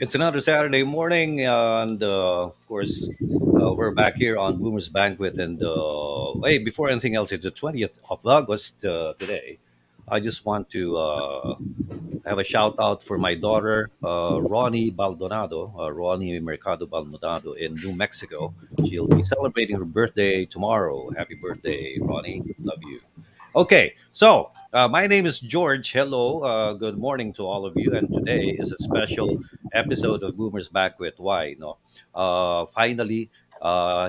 It's another Saturday morning, and of course, we're back here on Boomer's Banquet. And hey, before anything else, it's the 20th of August today. I just want to have a shout out for my daughter, Ronnie Baldonado, Ronnie Mercado Baldonado in New Mexico. She'll be celebrating her birthday tomorrow. Happy birthday, Ronnie. Love you. Okay, so my name is George. Hello, good morning to all of you. And today is a special episode of Boomers Banquet. Why? No, finally,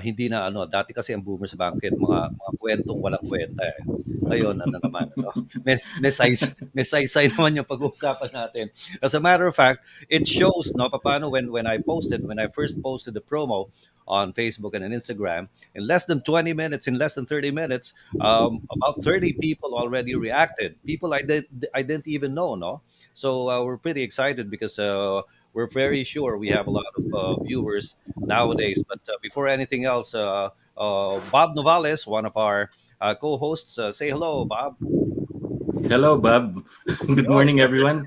hindi na ano. Dati kasi ang Boomers Banquet mga kwentong walang kwenta. Eh. Ngayon, ano naman, ano, may saysay naman yung pag-uusapan natin. As a matter of fact, it shows, no, paano when I first posted the promo on Facebook and on Instagram, in less than 20 minutes, in less than 30 minutes, about 30 people already reacted. People I didn't even know, no? So we're pretty excited because we're very sure we have a lot of viewers nowadays. But before anything else, Bob Novales, one of our co-hosts, say hello, Bob. Hello, Bob. Good Yo. morning, everyone.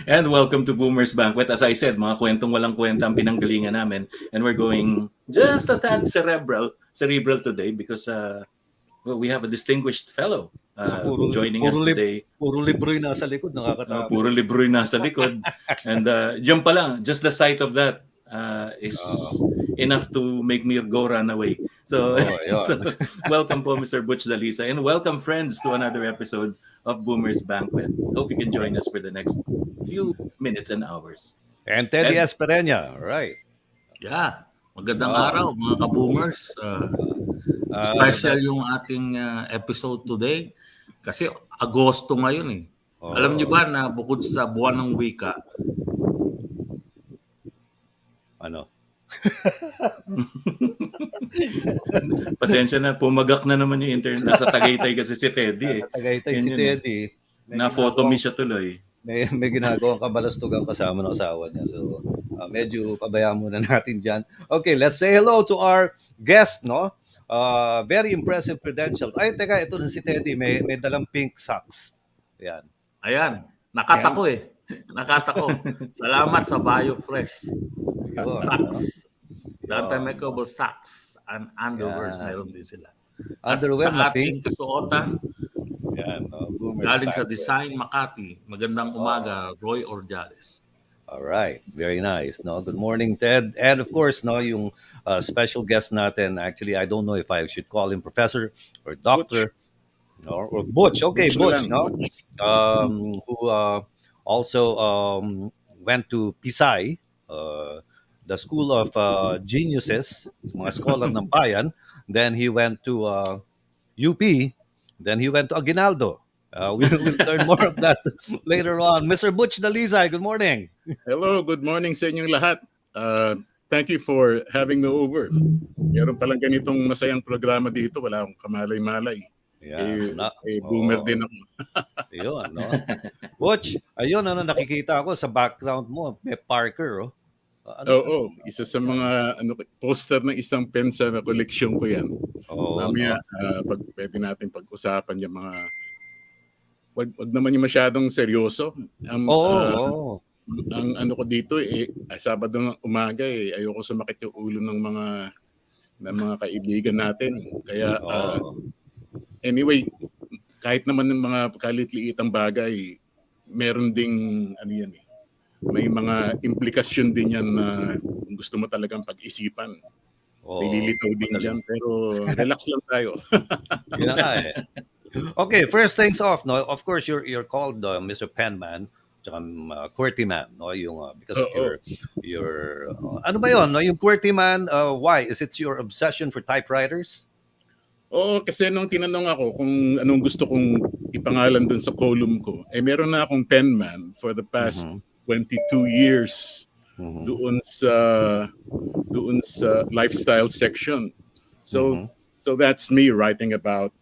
And welcome to Boomer's Banquet. As I said, mga kwentong walang kwenta ang pinanggalingan namin. And we're going just a tad cerebral today because we have a distinguished fellow So joining us today. puro libro yung nasa likod, nakakatakot. Puro libro yung nasa likod. And diyan pa lang, just the sight of that is enough to make me go run away. So, so welcome po, Mr. Butch Dalisay, and welcome, friends, to another episode of Boomer's Banquet. Hope you can join us for the next few minutes and hours. And Teddy Espereña, right? Yeah, magandang araw mga ka-boomers. Special yung ating episode today kasi Agosto ngayon eh. Alam niyo ba na bukod sa buwan ng wika, ano? Pasensya na, pumagak na naman yung internet. Nasa Tagaytay kasi si Teddy eh. Tagaytay si Teddy. Na-photo me siya tuloy. May ginagawang kabalastugan kasama ng asawa niya. So, medyo pabayaan muna natin dyan. Okay, let's say hello to our guest, no? Very impressive credentials. Ay, teka, ito na si Teddy. May dalang pink socks. Ayan. ayan, nakata ko eh. Nakata ko. Salamat sa BioFresh. Socks. Antimicrobial socks and underwears meron din sila. Underwear sa na pink. ating kasuotan, Yan, galing sa Design Makati. Magandang umaga, Roy Ordiales. All right, very nice. No, good morning, Ted, and of course, no, yung special guest natin. Actually, I don't know if I should call him professor or doctor, or Butch. Okay, Butch, no, who also went to Pisay, the School of Geniuses, mga scholar ng bayan. Then he went to UP. Then he went to Aguinaldo. We'll learn more of that later on. Mr. Butch Dalisay, good morning. Hello, good morning sa inyong lahat. Thank you for having me over. Meron palang ganitong masayang programa dito. Wala akong kamalay-malay. Yeah, Boomer din ako. Ayun, no? Butch, ayun, ano, nakikita ko sa background mo, may Parker, oh. Isa sa mga poster ng isang pensa na koleksyon ko yan. Mamaya, pwede natin pag-usapan yung mga wag naman yung masyadong seryoso. Ang ano ko dito Sabado ng umaga ayoko sumakit yung ulo ng mga kaibigan natin. Kaya anyway, kahit naman ng mga kalit-liitang bagay, meron ding ano yan may mga implikasyon din yan na gusto mo talagang pag-isipan. May lilitaw din dyan, pero relax lang tayo. Yun na nga eh. Okay, first things off, no. Of course, you're called Mr. Penman, tsaka QWERTY man, no. Yung because of your ano ba yun, no? Yung QWERTY man, why? Is it your obsession for typewriters? Oo, kasi nung tinanong ako kung anong gusto kong ipangalan dun sa column ko, meron na akong penman for the past 22 years doon sa lifestyle section. So that's me writing about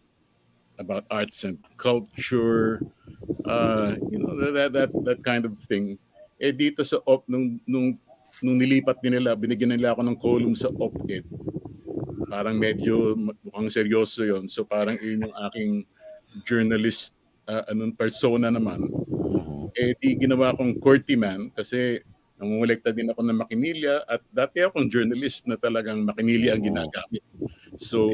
arts and culture, that kind of thing. Dito sa nung nilipat nila, binigyan nila ako ng column sa op-ed. Parang medyo mukhang seryoso 'yon. So parang yun yung aking journalist persona naman. Di ginawa kong QWERTY man kasi Nangongolekta din ako ng makinilya at dati akong journalist na talagang makinilya ang ginagamit. So,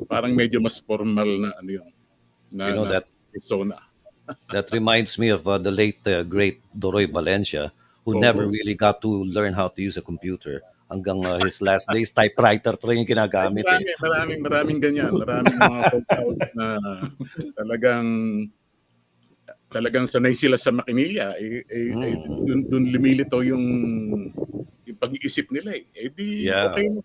parang medyo mas formal na ano yun, na that persona. That reminds me of the late great Doroy Valencia, who never really got to learn how to use a computer. Hanggang his last days, typewriter pa rin yung ginagamit. Maraming ganyan. Maraming mga folks out na talagang sanay sila sa makinilya. Dun lumilito yung pag-iisip nila eh. Okay na.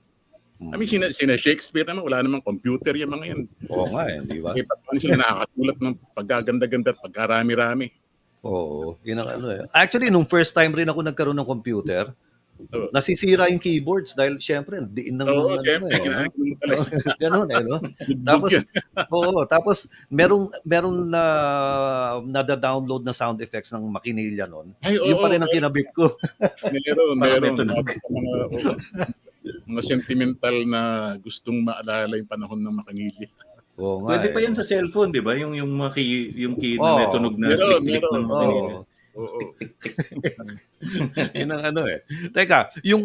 I mean, sina Shakespeare naman, wala namang computer yung mga yan. Oo nga eh, di ba? Paano sila nakakatulad ng pagkaganda-ganda at pagkarami-rami? Oo, yun ang ano eh. Actually, nung first time rin ako nagkaroon ng computer, nasisira yung keyboards dahil syempre, diin ng gano'n eh, no? Tapos merong nada-download na sound effects ng makinilya noon. Yung pa rin ang kinabit ko. Meron. Mga sentimental na gustong maalala yung panahon ng makinilya. Pwede pa yan sa cellphone, di ba? Yung key na may tunog na click ng makinilya. Yun ang ano eh. Teka, yung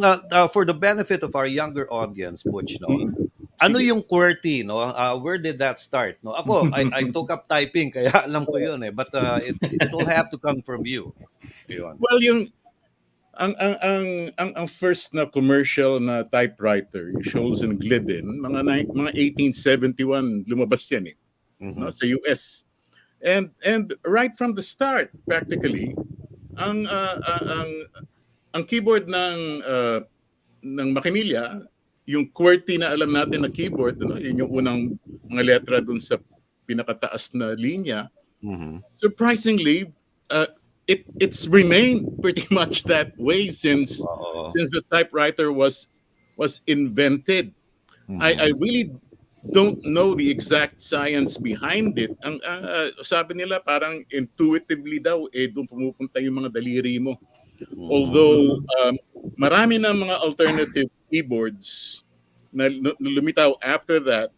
for the benefit of our younger audience, Butch, no? Ano yung QWERTY, no? Where did that start, no? Ako, I took up typing kaya alam ko yun eh, but it will have to come from you. Yun. Well, yung ang first na commercial na typewriter, yung Scholes and Glidden, mga 1871 lumabas yan eh, no, sa US. And right from the start, practically, ang keyboard ng makinilya, yung QWERTY na alam natin na keyboard, no, yun yung unang mga letra dun sa pinakataas na linya. Surprisingly, it's remained pretty much that way since the typewriter was invented. I really don't know the exact science behind it. Ang sabi nila parang intuitively daw doon pumupunta yung mga daliri mo. Although marami na mga alternative keyboards na lumitaw after that,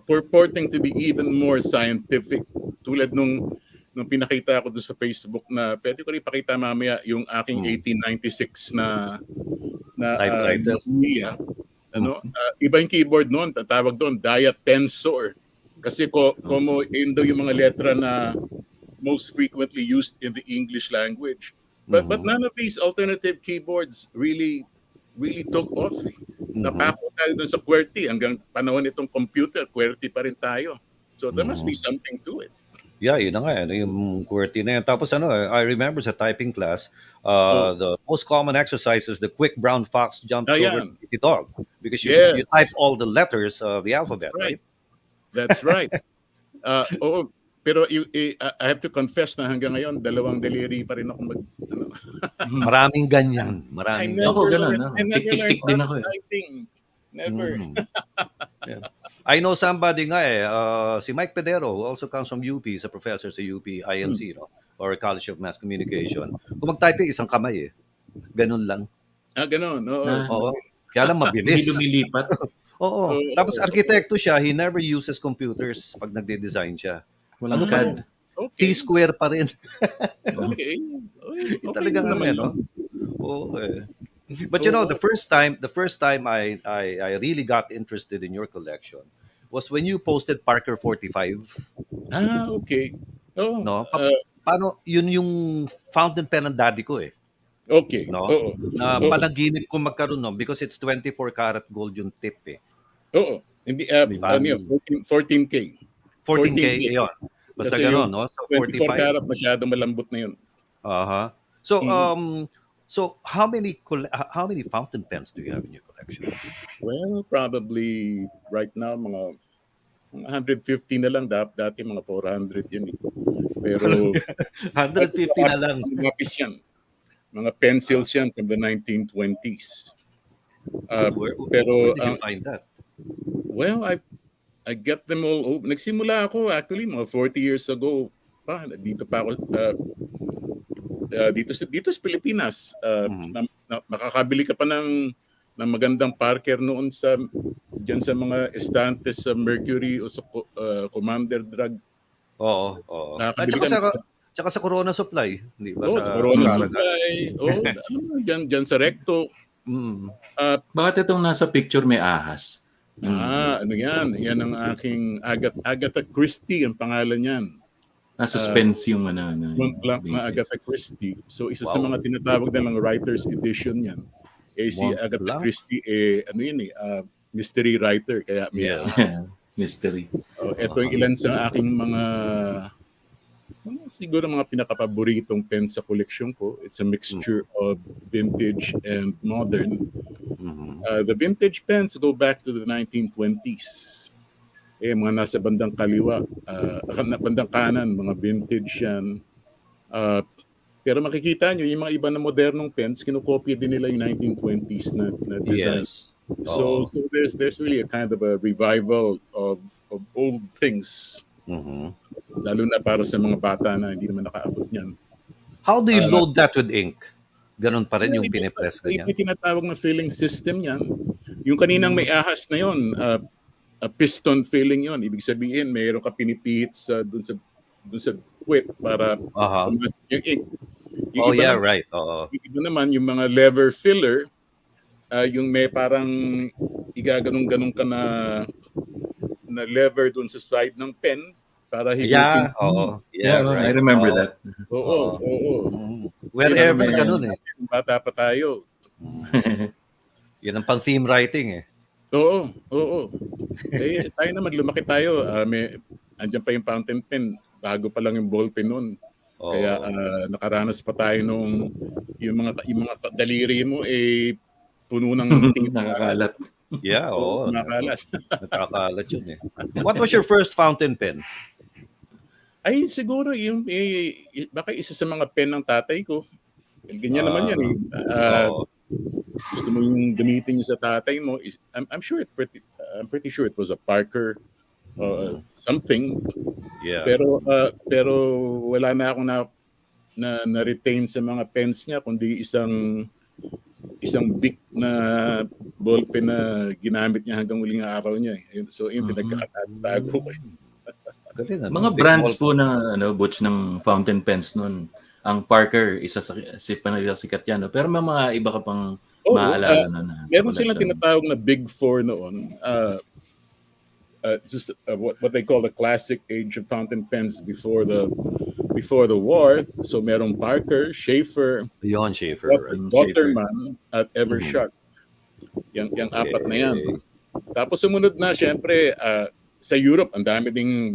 purporting to be even more scientific, tulad nung pinakita ko doon sa Facebook na pwede ko rin ipakita mamaya yung aking 1896 na typewriter. Iba yung keyboard noon, tatawag doon Diet Tensor. Kasi como yun daw yung mga letra na most frequently used in the English language. But none of these alternative keyboards really took off. Napako tayo doon sa QWERTY hanggang panahon itong computer, QWERTY pa rin tayo. So there must be something to it. Yeah, yun na nga, yung QWERTY na yan. Tapos I remember sa typing class, the most common exercise is the quick brown fox jumps over the dog. Because you type all the letters of the alphabet, right? That's right. Pero I have to confess na hanggang ngayon, dalawang daliri pa rin ako Maraming ganyan. Ako ganun. Tik-tik din ako eh. Never. I know somebody nga si Mike Pedero, who also comes from UP, is a professor sa UP IMC, no? Or College of Mass Communication. Kung mag-type isang kamay ganun lang. Ganun. Oo. Kaya lang mabilis. Hindi lumilipat. Oo. Tapos arkitekto siya, he never uses computers pag nagde-design siya. Walang CAD. T-square pa rin. Okay. Talagang no? Okay. But the first time I really got interested in your collection was when you posted Parker 45. Okay. No? Paano yun yung fountain pen ng daddy ko eh. Okay. No? Na panaginip ko magkaroon because it's 24 karat gold yung tip eh. Hindi 14K. 14K yun. Basta gano'n, no? So 24 karat masyadong malambot na yun. So how many fountain pens do you have in your collection? Well, probably right now mga 150 na lang, dati mga 400 yun eh. Pero 150 na lang. Mga pencils yan from the 1920s. Where did you find that? Well, I get them all over. Nagsimula ako actually mga 40 years ago. Dito pa ako dito sa Pilipinas. Makakabili ka pa ng magandang Parker noon diyan sa mga estantes sa Mercury o sa Commander Drug. Oo. At saka Tsaka sa Corona Supply, di ba? Sa Sa Corona Saragat. Supply. Alam mo, dyan sa Recto. Bakit itong nasa picture may ahas? Ano yan? Yan ang aking Agatha Christie ang pangalan niyan. Suspense yung Mont Blanc na basis. Agatha Christie. So isa sa mga tinatawag nilang writer's edition yan. Si Mont Agatha Blanc? Christie, mystery writer. Kaya may Mystery. ito yung ilan sa aking mga siguro mga pinakapaboritong pen sa koleksyon ko. It's a mixture of vintage and modern. The vintage pens go back to the 1920s. Mga nasa bandang kaliwa, bandang kanan, mga vintage yan. Pero makikita nyo, yung mga iba na modernong pens, kinukopya din nila yung 1920s na design. Yes. So there's really a kind of a revival of old things. Lalo na para sa mga bata na hindi naman nakaabot niyan. How do you load that with ink? Ganon pa rin yung pinipress ganyan? May tinatawag na filling system yan. Yung kaninang may ahas na yun, piston filling yon. Ibig sabihin, mayroon ka pinipihit dun sa puwet para pumasok yung ink. Yung iba naman, right. Yung iba naman, yung mga lever filler, yung may parang igaganong-ganong ka na lever dun sa side ng pen para higutin. Right. I remember that. Oo. Wherever ganun eh. Bata pa tayo. Yan ang pang-theme writing eh. Oo. Tayo naman, lumaki tayo. Andyan pa yung fountain pen. Bago pa lang yung ball pen nun. Kaya nakaranas pa tayo nung yung mga daliri mo puno ng nakakalat. Nakakalat. Nakakalat yun eh. What was your first fountain pen? Ay, siguro yung baka isa sa mga pen ng tatay ko. Ganyan naman yan eh. Gusto mo yung gamitin niyo sa tatay mo. I'm pretty sure it was a Parker something. Yeah. Pero wala na akong na retain sa mga pens niya kundi isang big na ballpen na ginamit niya hanggang huling araw niya. So yung pinagkakatago ko. Mga brands po na Butch ng fountain pens noon. Ang Parker, isa sa sikat yan. Pero may mga iba ka pang maaalala na. Meron silang tinatawag na Big Four noon. Just what they call the classic age of fountain pens before the war. So merong Parker, Schaefer, Waterman, at Eversharp. Yung apat na yan. Tapos sumunod na, syempre, sa Europe, ang dami ding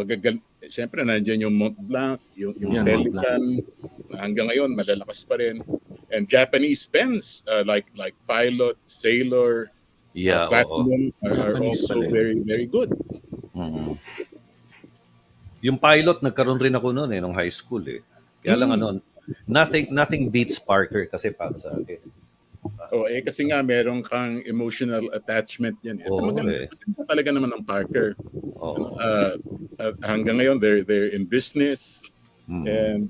syempre, nandiyan yung Mont Blanc, yung Pelican, hanggang ngayon, malalakas pa rin. And Japanese pens, like Pilot, Sailor, Platinum, are also very, very good. Yung Pilot, nagkaroon rin ako noon nung high school eh. Kaya lang nothing beats Parker kasi para sa akin. Kasi nga meron kang emotional attachment yan. Maganda talaga naman ang Parker. Hanggang ngayon they're in business and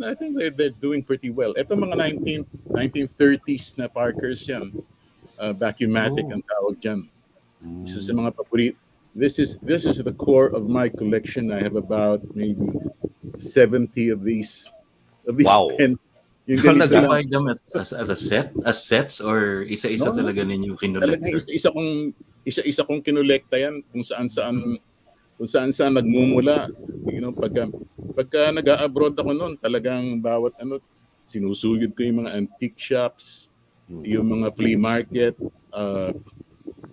I think they're doing pretty well. Ito mga 1930s na Parkers yan. Vacuumatic ang tawag diyan. Isa sa mga paborito. This is the core of my collection. I have about maybe 70 of these pens. Yung nag-buy them as sets or isa-isa talaga ninyo kinolekta? Isa kong kinolekta yan kung saan nagmumula. Pagka nag-abroad ako noon, talagang bawat sinusuyod ko yung mga antique shops, yung mga flea market.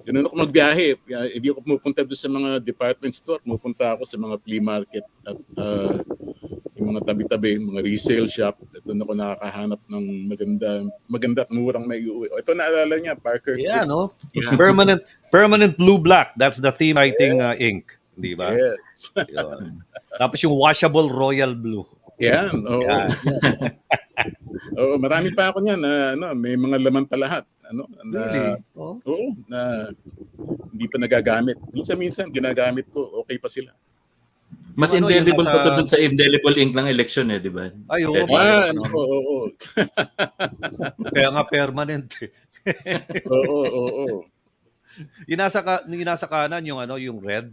Ganun ako magbiyahe. Hindi ako pumupunta doon sa mga department store. Pumupunta ako sa mga flea market at yung mga tabi-tabi, mga resale shop. Doon ako nakakahanap ng maganda at murang maiuwi. Ito naalala niya, Parker. Yeah, no? Yeah. Permanent blue-black. That's the theme writing ink. Di ba? Yes. Tapos yung washable royal blue. Yan. Marami pa ako niyan. May mga laman pa lahat. Really? Na hindi pa nagagamit. Minsan ginagamit ko. Okay pa sila. Mas indelible pa to dun sa indelible ink ng election di ba? Ay, oo. Kaya nga permanent eh. Oo. Yung nasa kanan yung red.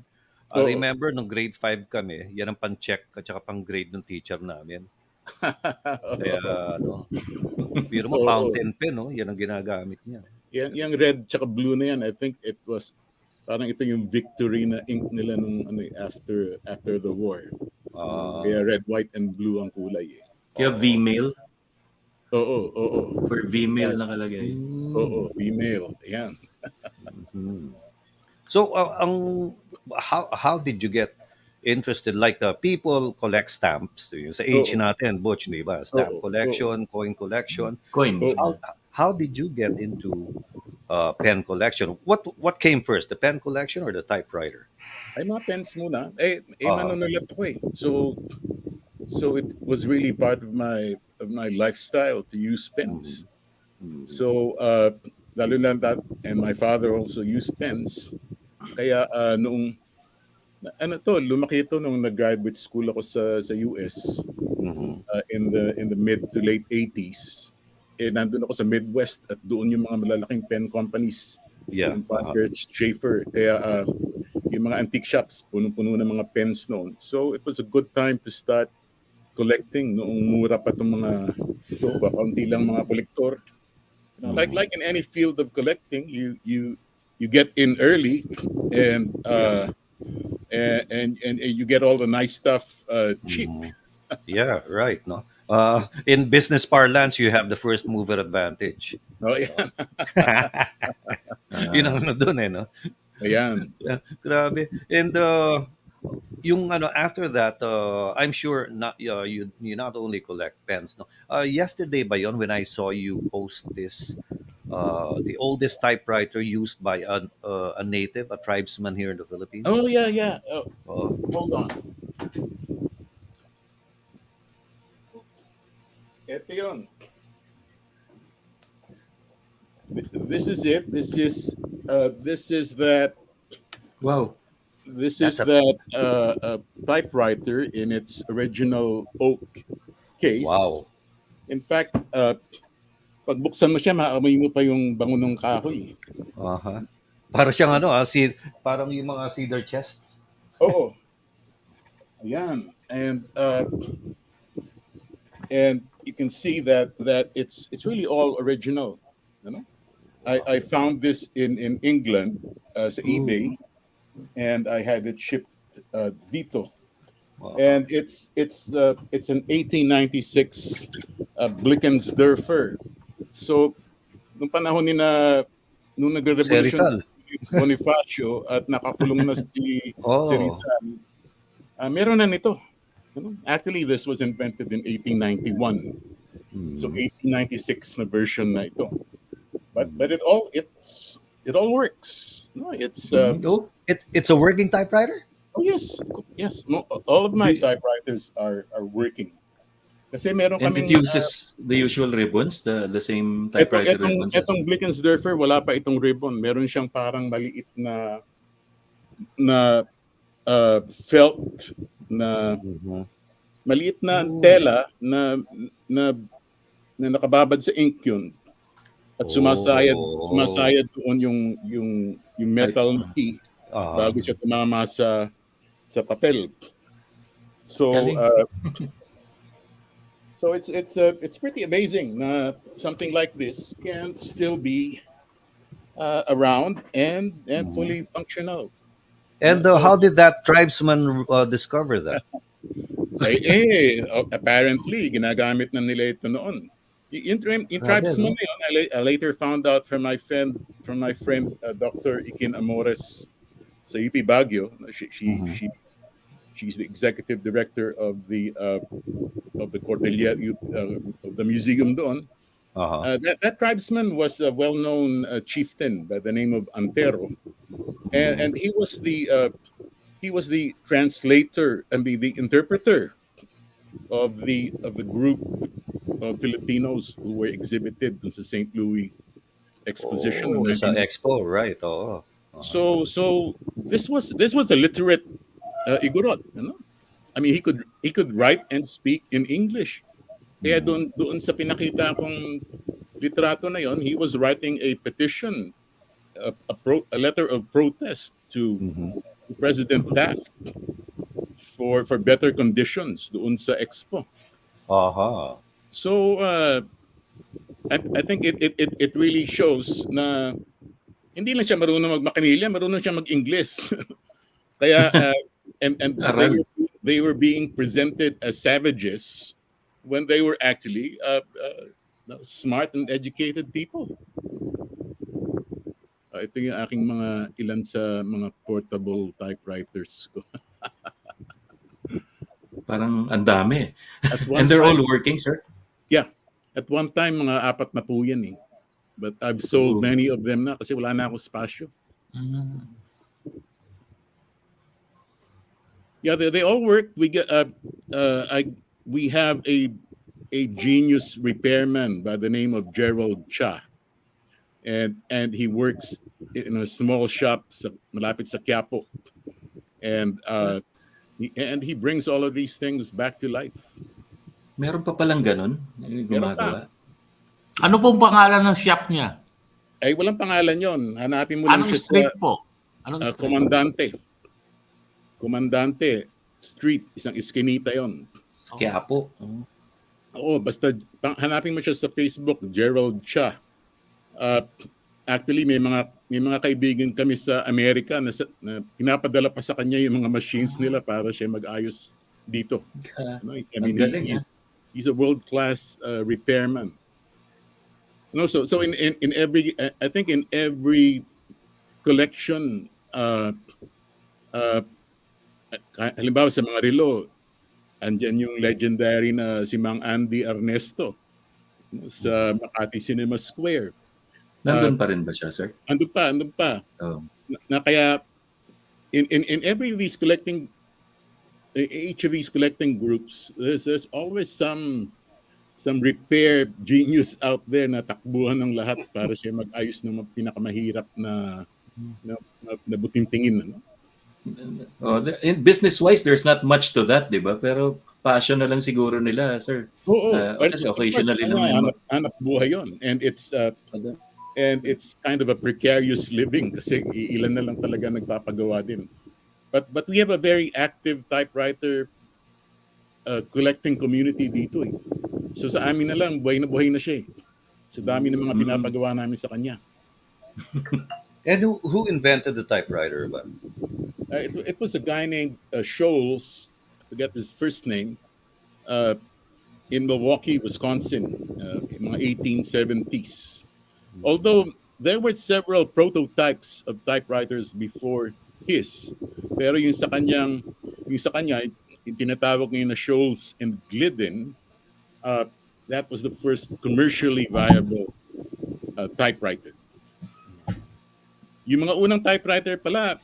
I remember nung grade 5 kami, yan ang pan-check at saka pang-grade ng teacher namin. Kaya biro mo fountain pen, no? Yan ang ginagamit niya. Yung red tsaka blue na yan, I think it was parang ito yung victory na ink nila nung after the war. Kaya red, white, and blue ang kulay eh. Kaya V-mail? Oo. For V-mail nakalagay. Oo, V-mail. Ayan. So, how did you get interested? Like people collect stamps. Sa age natin, Butch, di ba? Stamp collection, coin collection. How did you get into pen collection? What came first, the pen collection or the typewriter? Ay, mga pens muna. Manunulat ako eh. So it was really part of my lifestyle to use pens. So lalo lang that, and my father also used pens. Kaya noong lumaki ito nung nag-graduate school ako sa US in the mid to late 80s. Nandun ako sa Midwest at doon yung mga malalaking pen companies. Yung Banquet, Schaefer. Kaya yung mga antique shops, punong-puno ng mga pens noon. So it was a good time to start collecting noong mura pa itong mga kaunti lang mga kolektor. Like in any field of collecting, you get in early and you get all the nice stuff cheap. Yeah, right. No. In business parlance, you have the first mover advantage. Oh, yeah. Yun ang doon eh, no? Ayan. Grabe. And yung after that, I'm sure not you not only collect pens, no. Yesterday ba yon when I saw you post this, the oldest typewriter used by a native, a tribesman here in the Philippines. Oh yeah. Hold on. Ito yun. This is it. This is that. Wow. This is that typewriter in its original oak case. Wow. In fact, pagbuksan mo siya, maamoy mo pa yung bango ng kahoy. Para siyang parang yung mga cedar chests. Oo. Ayan. And you can see that it's really all original. You know? I found this in England sa eBay, and I had it shipped dito. Wow. And it's an 1896 Blickensderfer. So nung panahon nung nagre-revolution Bonifacio at nakakulong na si Rizal, meron na nito. Actually, this was invented in 1891. So 1896 na version na ito. But it all works. No, it's a working typewriter? Oh yes. All of my typewriters are working. Kasi meron kaming it uses the usual ribbons, the same typewriter ribbons. Itong Blickensderfer, wala pa itong ribbon. Meron siyang parang maliit na felt na maliit na tela na nakababad sa ink yun at sumasayad doon yung metal key bago siya tumama sa papel. So so it's pretty amazing na something like this can still be around and fully functional. And how did that tribesman discover that? Apparently, ginagamit na nila ito noon. Yung tribesman na yun, I later found out from my friend Dr. Ikin Amores sa UP Baguio. She's the executive director of the Cordillera of the museum doon. That tribesman was a well-known chieftain by the name of Antero, and he was the translator and the interpreter of the group of Filipinos who were exhibited in the St. Louis Exposition. Expo, right? So this was a literate Igorot, you know? I mean, he could write and speak in English. Kaya doon sa pinakita kong litrato na yon, he was writing a petition, a letter of protest to President Taft for better conditions doon sa Expo. Aha. So I think it really shows na hindi lang siya marunong mag-Macanilla, marunong siya mag-Ingles. Kaya and Aral. they were being presented as savages when they were actually smart and educated people. Ito yung aking mga ilan sa mga portable typewriters ko. Parang ang dami. And they're all working, sir? Yeah. At one time, mga 4 na po yan eh. But I've sold many of them na kasi wala na akong spasyo. Yeah, they all work. We get we have a genius repairman by the name of Gerald Cha. And he works in a small shop malapit sa Quiapo. And he brings all of these things back to life. Meron pa palang ganun? Gumagawa? Ano pong pangalan ng shop niya? Ay, walang pangalan yon. Hanapin mo lang Anong siya street sa po? Anong street? Comandante Street. Isang iskinita yon. Quiapo. Oo, basta hanapin mo siya sa Facebook, Gerald Cha. Actually, may mga kaibigan kami sa Amerika na pinapadala pa sa kanya yung mga machines nila para siya mag-ayos dito. I mean, he's a world-class repairman. No, so in every I think in every collection, halimbawa sa mga relo, andyan yung legendary na si Mang Andy Ernesto sa Makati Cinema Square. Nandun pa rin ba siya, sir? Andun pa. Oh. Na kaya in every of these each of these collecting groups, there's always some repair genius out there na takbuhan ng lahat para siya mag-ayos ng pinakamahirap na butintingin. No? In business-wise, there's not much to that, di ba? Pero passion na lang siguro nila, sir. Oo. Kasi occasionally naman. Hanap buhay yun. And it's kind of a precarious living kasi ilan na lang talaga nagpapagawa din. But we have a very active typewriter collecting community dito eh. So sa amin na lang, buhay na siya eh. Sa dami ng mga pinapagawa namin sa kanya. And who invented the typewriter? It was a guy named Scholes, I forget his first name, in Milwaukee, Wisconsin, in mga 1870s. Although there were several prototypes of typewriters before his, pero yung sa kanya, yung tinatawag ngayon na Scholes and Glidden, that was the first commercially viable typewriter. Yung mga unang typewriter pala,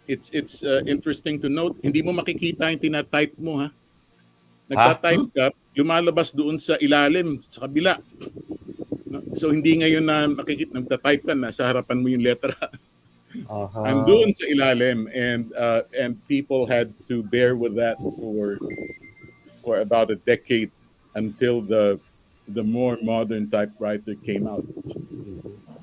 it's interesting to note, hindi mo makikita yung tinatype mo, ha? Nagtatype ka, lumalabas doon sa ilalim, sa kabila. So hindi ngayon na makikita, nagtatype ka na, sa harapan mo yung letra. Andun sa ilalim, and people had to bear with that for about a decade until the more modern typewriter came out.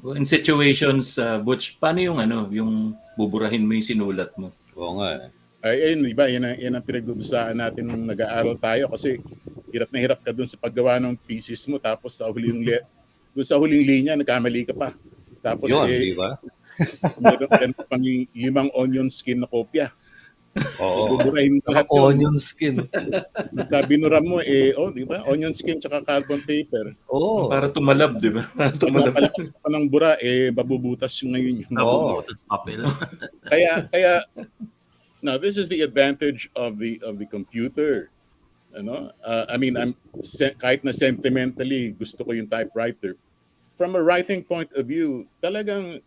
In situations, Butch, paano yung buburahin mo yung sinulat mo? Oo nga eh. Ayun, iba, yan ang pinagdudusaan natin nung nag-aaral tayo kasi hirap na hirap ka dun sa paggawa ng thesis mo tapos dun sa huling linya, nagkamali ka pa. Tapos yun, di ba? meron pang 5 onion skin na kopya. Oo. Buburahin mo lahat onion skin. Binura mo di ba? Onion skin tsaka carbon paper. Para tumalab, di ba? Tumalab. Palakas pa ng bura, mabubutas yung ngayon yung nabubutas papel. kaya now this is the advantage of the computer. I mean, kahit na sentimentally gusto ko yung typewriter. From a writing point of view, talagang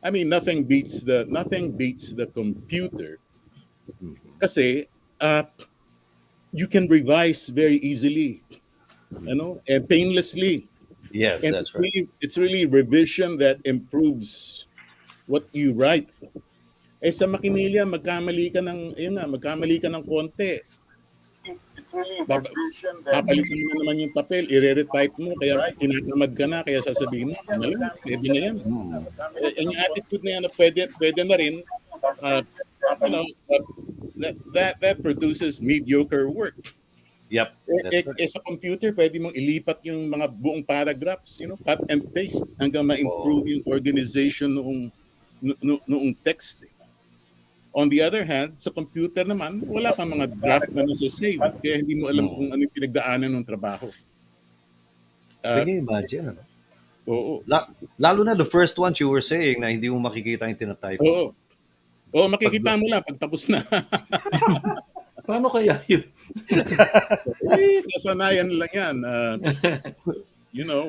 nothing beats the computer. Kasi you can revise very easily, and painlessly. Yes, and that's right. It's really revision that improves what you write. Sa makinilya, magkamali ka ng konti. It's really revision that papalitan mo naman yung papel, i-retype mo, kaya tinatamad ka na, kaya sasabihin mo, pwede na yan. Yung attitude na yan na pwede na rin, uh, you know, that produces mediocre work. Yep, that's right. Sa computer, pwede mong ilipat yung mga buong paragraphs, cut and paste hanggang ma-improve Oh, yung organization noong text. On the other hand, sa computer naman, wala kang mga draft na nasa-save. Kaya hindi mo alam kung ano yung pinagdaanan ng trabaho. can Uh, you imagine? Ano? oo. Lalo na the first ones you were saying na hindi mo makikita yung tinatype mo. Oo. Oo, Pag, makikita mo lang pag tapos na. Paano kaya yun? Kasanayan lang yan.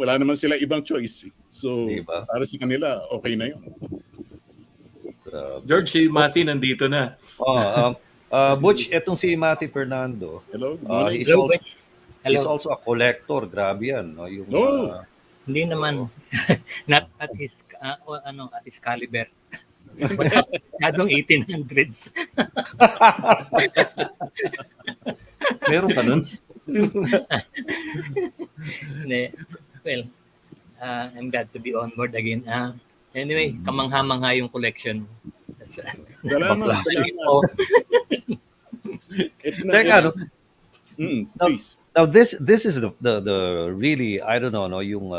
Wala naman sila ibang choice. So, diba? para sa kanila, okay na yun. George, si Mati nandito na. Butch, etong si Mati Fernando, Hello, good morning. he's also a collector. Grabe yan. No? Yung, hindi naman. Not at his, at his caliber. Masyadong 1800s. Meron ka nun? Well, I'm glad to be on board again. Anyway, kamangha-mangha yung collection. Salamat. Teka, no? Please. Now this is the really, I don't know, no, yung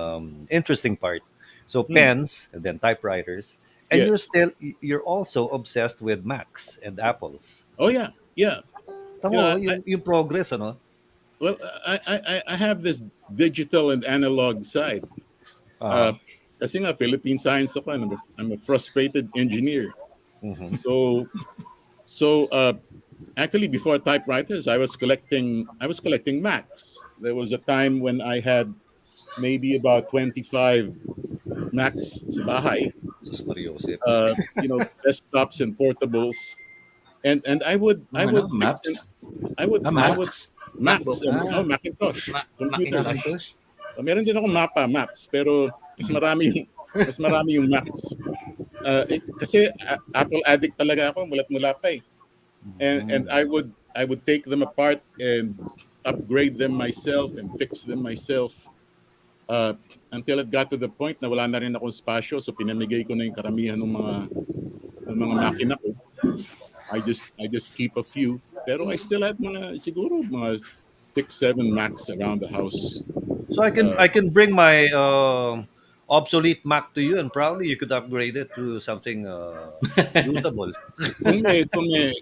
interesting part. So pens and then typewriters, and you're also obsessed with Macs and Apples. Oh yeah. Tama, yung progress, ano? Well, I have this digital and analog side. Kasi nga Philippine science ako, and I'm a frustrated engineer. Mm-hmm. So actually, before typewriters, I was collecting Macs. There was a time when I had maybe about 25 Macs sa bahay. Desktops and portables, and I would Macs. Macs and Macintosh computers. Meron din akong maps, pero mas marami yung Macs. Kasi Apple addict talaga ako mula pa eh. And I would take them apart and upgrade them myself and fix them myself until it got to the point na wala na rin akong spasyo, so pinamigay ko na yung karamihan ng mga makina ko. I just keep a few, pero I still have siguro mga 6-7 Macs around the house. So I can bring my obsolete Mac to you, and probably you could upgrade it to something usable.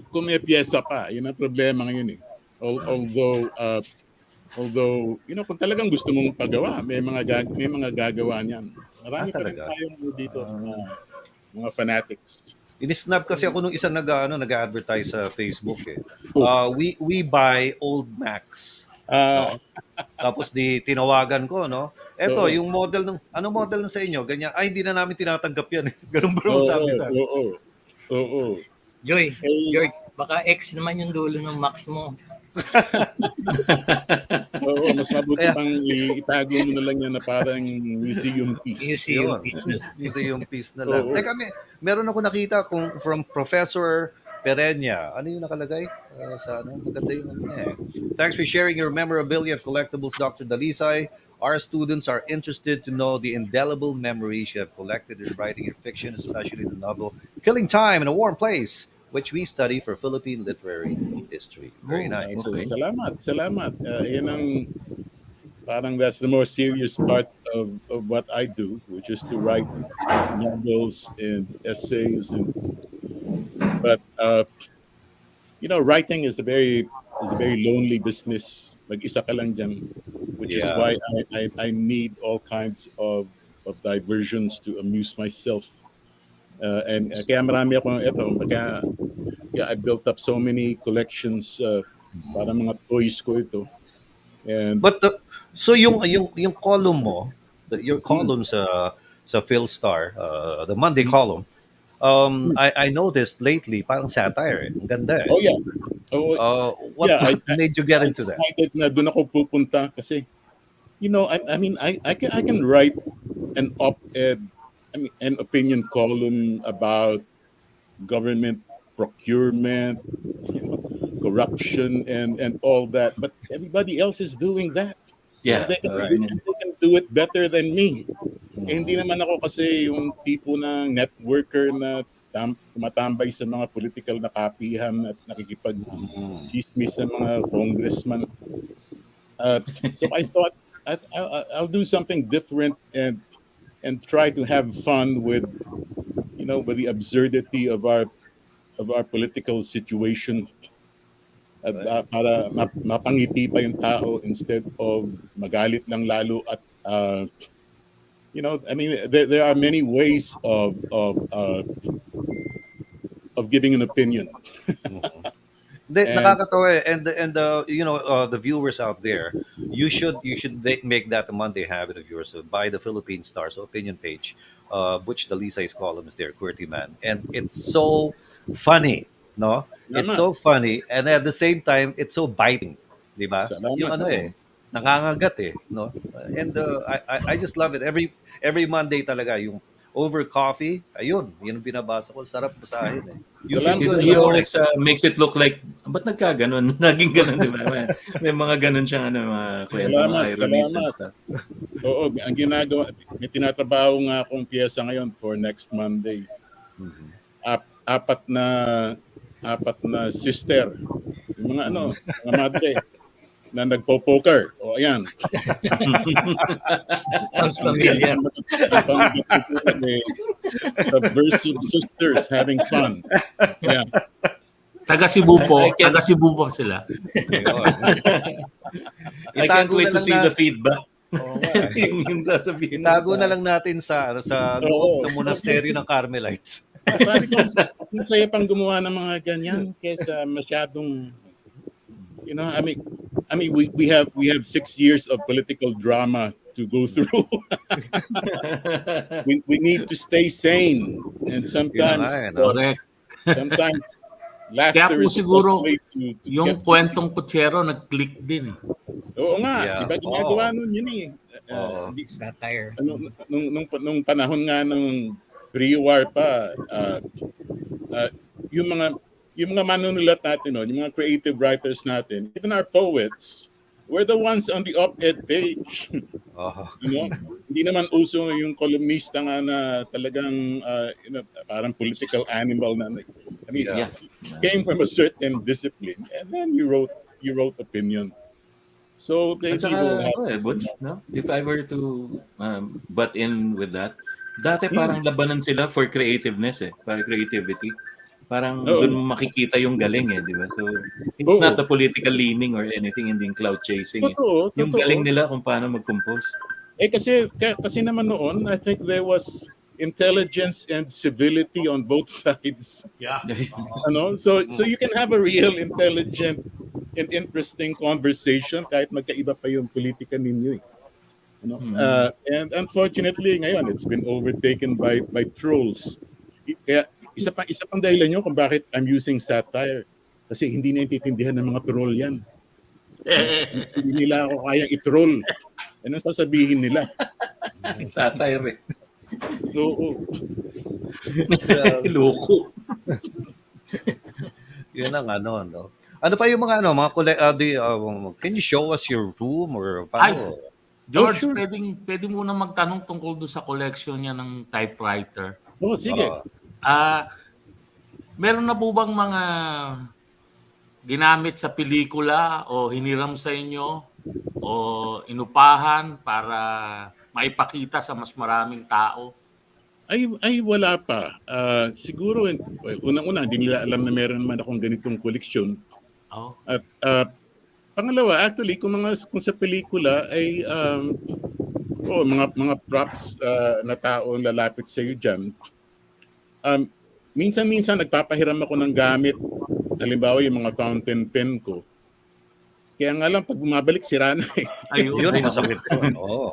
kung may pyesa pa, yun ang problema ngayon eh. Although, kung talagang gusto mong pagawa, may mga gagawa niyan. Marami pa rin tayong dito, mga fanatics. Inisnab kasi ako nung isa nag-advertise sa Facebook eh. We buy old Macs. No? Tapos tinawagan ko, no? Eto, yung model ano model na sa inyo? Ganyan. Ay, hindi na namin tinatanggap yan. Ganun ba naman sabi sa akin? Oo. George, baka X naman yung dulo ng Max mo. Oo, mas mabuti pang itago mo na lang yan na parang museum piece. Museum piece na lang. Teka, meron ako nakita from Professor Perenya. Ano yung nakalagay? Maganda yung Thanks for sharing your memorabilia of collectibles, Dr. Dalisay. Our students are interested to know the indelible memories you have collected in writing your fiction, especially the novel Killing Time in a Warm Place, which we study for Philippine literary history. Very nice. Okay. Salamat. Parang that's the more serious part of what I do, which is to write novels and essays. But writing is a very lonely business. Mag-isa ka lang dyan, which is why I need all kinds of diversions to amuse myself. And kaya marami ako kaya I built up so many collections para mga toys ko ito. And so yung column mo, your column sa PhilStar, the Monday column, I noticed lately parang satire. Ang ganda eh. Oh yeah. What made you get into that? I decided na doon ako pupunta kasi I can write an op-ed, an opinion column about government procurement, corruption and all that, but everybody else is doing that. Yeah. They can do it better than me. Hindi naman ako kasi yung tipo na networker na tumatambay sa mga political na kapihan at nakikipag-chismis sa mga congressman. So I thought I'll do something different and try to have fun with the absurdity of our political situation at para mapangiti pa yung tao instead of magalit lang lalo at I mean there are many ways of giving an opinion. Nakakatawa eh. And the viewers out there, you should make that a Monday habit of yours. So buy the Philippine Stars opinion page. Butch Dalisay's column is there, Quirty Man, and it's so funny. No, it's so funny, and at the same time, it's so biting, di ba? Yung nangangagat eh, no? And I just love it. Every Monday talaga yung over coffee, ayun, yun ang binabasa ko. Sarap basahin eh. He always makes it look like, ba't nagkaganon? Naging ganon, di ba? May mga ganon siyang mga kwento, mga ironies and stuff. Oo, ang ginagawa, may tinatrabaho nga akong piyesa ngayon for next Monday. Apat na sister, yung mga mga madre, na nagpo-poker. O ayan. Sounds familiar. Subversive sisters having fun. Yeah. Taga Cebu po sila. I can't wait to see the feedback. Yung sasabihin. Itago na lang natin sa loob ng monasteryo ng Carmelites. Sabi ko, masaya pang gumawa ng mga ganyan kaysa masyadong I mean, we have 6 years of political drama to go through. we need to stay sane, and sometimes sometimes laughter Kaya po is siguro the way to yung kwentong kutsero nag-click din. Oo nga, iba ginagawa nun yun eh. Satire. Nung panahon nga nung pre-war pa, yung mga manunulat natin, yung mga creative writers natin, even our poets, were the ones on the op-ed page. Hindi naman uso yung columnista nga na talagang parang political animal na. I mean, came from a certain discipline, and then you wrote opinion. So maybe we'll have Butch, no? If I were to butt in with that, dati parang labanan sila for creativeness for creativity. Parang doon makikita yung galing di ba? So it's not the political leaning or anything, hindi cloud chasing. Yung galing nila kung paano mag-compose. Kasi naman noon, I think there was intelligence and civility on both sides. Yeah. So you can have a real intelligent and interesting conversation kahit magkaiba pa yung politika ninyo. And unfortunately ngayon it's been overtaken by trolls. Kaya isa pang dahilan nyo kung bakit I'm using satire. Kasi hindi naiintindihan ng mga troll yan. Hindi nila ako kayang i-troll. Anong sasabihin nila? Satire eh. Oo. Loko. Yun ang no? Ano pa yung mga can you show us your room or paano? George, pwede muna magtanong tungkol doon sa collection niya ng typewriter. Sige. Meron na po bang mga ginamit sa pelikula o hiniram sa inyo o inupahan para maipakita sa mas maraming tao? Ay wala pa. Siguro, unang-una, hindi nila alam na meron naman akong ganitong koleksyon. At pangalawa, actually, kung sa pelikula ay mga props na tao lalapit sa iyo diyan. Minsan nagpapahiram ako ng gamit. Halimbawa yung mga fountain pen ko. Kaya nga lang, pag bumabalik, sira na eh. Yun ang masakit.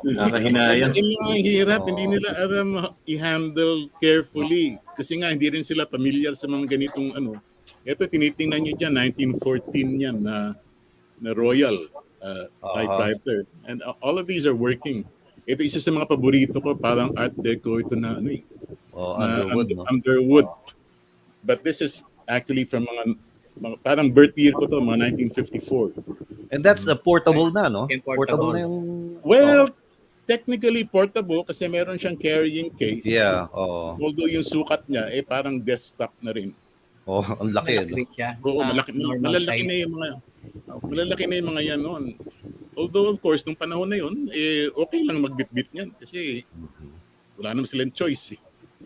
Nakahinayang. Ang hirap, hindi nila alam i-handle carefully. Kasi nga, hindi rin sila familiar sa mga ganitong Ito, tinitingnan nyo dyan, 1914 yan na Royal typewriter. And all of these are working. Ito isa sa mga paborito ko, parang art deco ito na Underwood. But this is actually from mga parang birth year ko to, mga 1954. And that's the portable na, no? Portable na yung... Well, technically portable kasi meron siyang carrying case. Yeah, oo. Although yung sukat niya parang desktop na rin. Oh, ang laki, no? Malaki siya. Oo, malalaki size. na yung mga malalaki na yung mga yan noon. Although of course nung panahon na yun, okay lang magbitbit niyan kasi wala naman silang choice.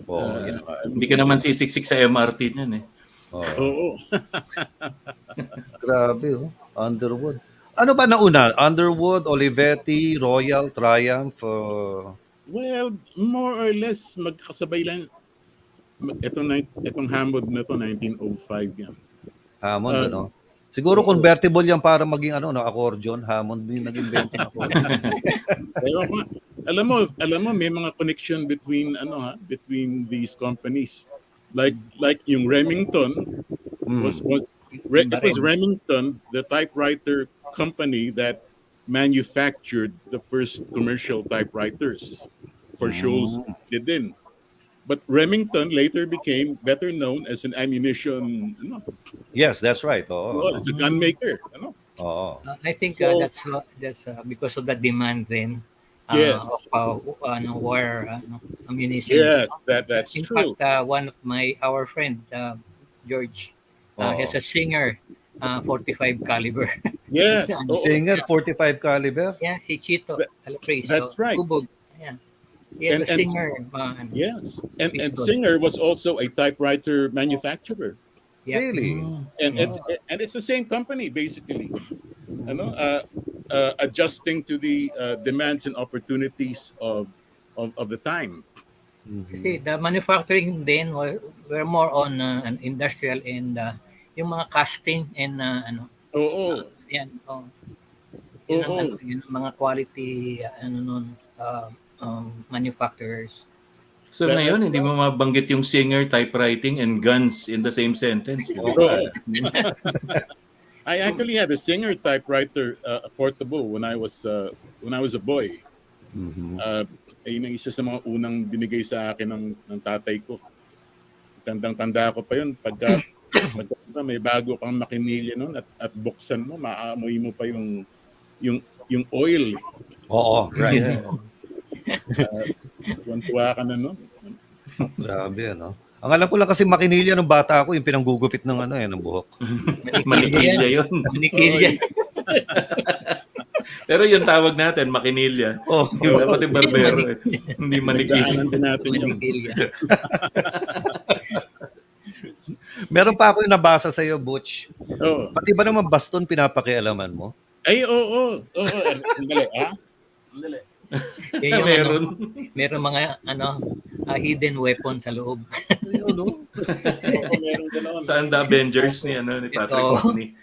Oh, Hindi ka naman sisiksik sa MRT niyan eh. Oo. Grabe, oh. Underwood. Ano ba nauna? Underwood, Olivetti, Royal, Triumph? Well, more or less magkakasabay lang. Itong Hammond na to 1905 yan. Hammond, ano? Siguro convertible yan para maging accordion. Hammond din nag-invent ng accordion. Alam mo may mga connection between these companies. Like yung Remington it was Remington, the typewriter company that manufactured the first commercial typewriters for Scholl's din. But Remington later became better known as an ammunition. Yes, that's right. As a gun maker. I think that's because of the demand then. Yes. Of war ammunition. Yes, that's In true. fact, one of our friend George is a singer, 45 caliber. Yes. Singer, 45 caliber? Yeah, si Chito Alapres. That's right. Kubog. Yeah. He is a singer. Yes. And Singer was also a typewriter manufacturer. Yeah. Really? And it's the same company basically. Adjusting to the demands and opportunities of the time. Kasi the manufacturing then were more on an industrial and yung mga casting and yan. Yung mga quality manufacturers. So ngayon, hindi mo mabanggit yung Singer, typewriting, and guns in the same sentence. I actually had a Singer typewriter portable when I was a boy. Yun ang isa sa mga unang binigay sa akin ng tatay ko. Tandang-tanda ko pa yun. Pagka may bago kang makinilya noon at buksan mo, maamoy mo pa yung oil. Oo, right. Tuwan-tuwa ka na noon. Grabe, ano? Ang alam ko lang kasi makinilya ng bata ako, yung pinanggugupit ng ng buhok. Manikilya yun. Manikilya. Pero yung tawag natin, makinilya. Dapat yung barbero. Hindi manikilya. Daanan din natin yung Meron pa ako yung nabasa sa iyo, Butch. Oo. Pati ba naman baston pinapakialaman mo? Ay, oo. Sandali, ha? Sandali. Meron. Meron mga hidden weapon sa loob. Meron gano'n. Saan the Avengers ni Patrick Whitney?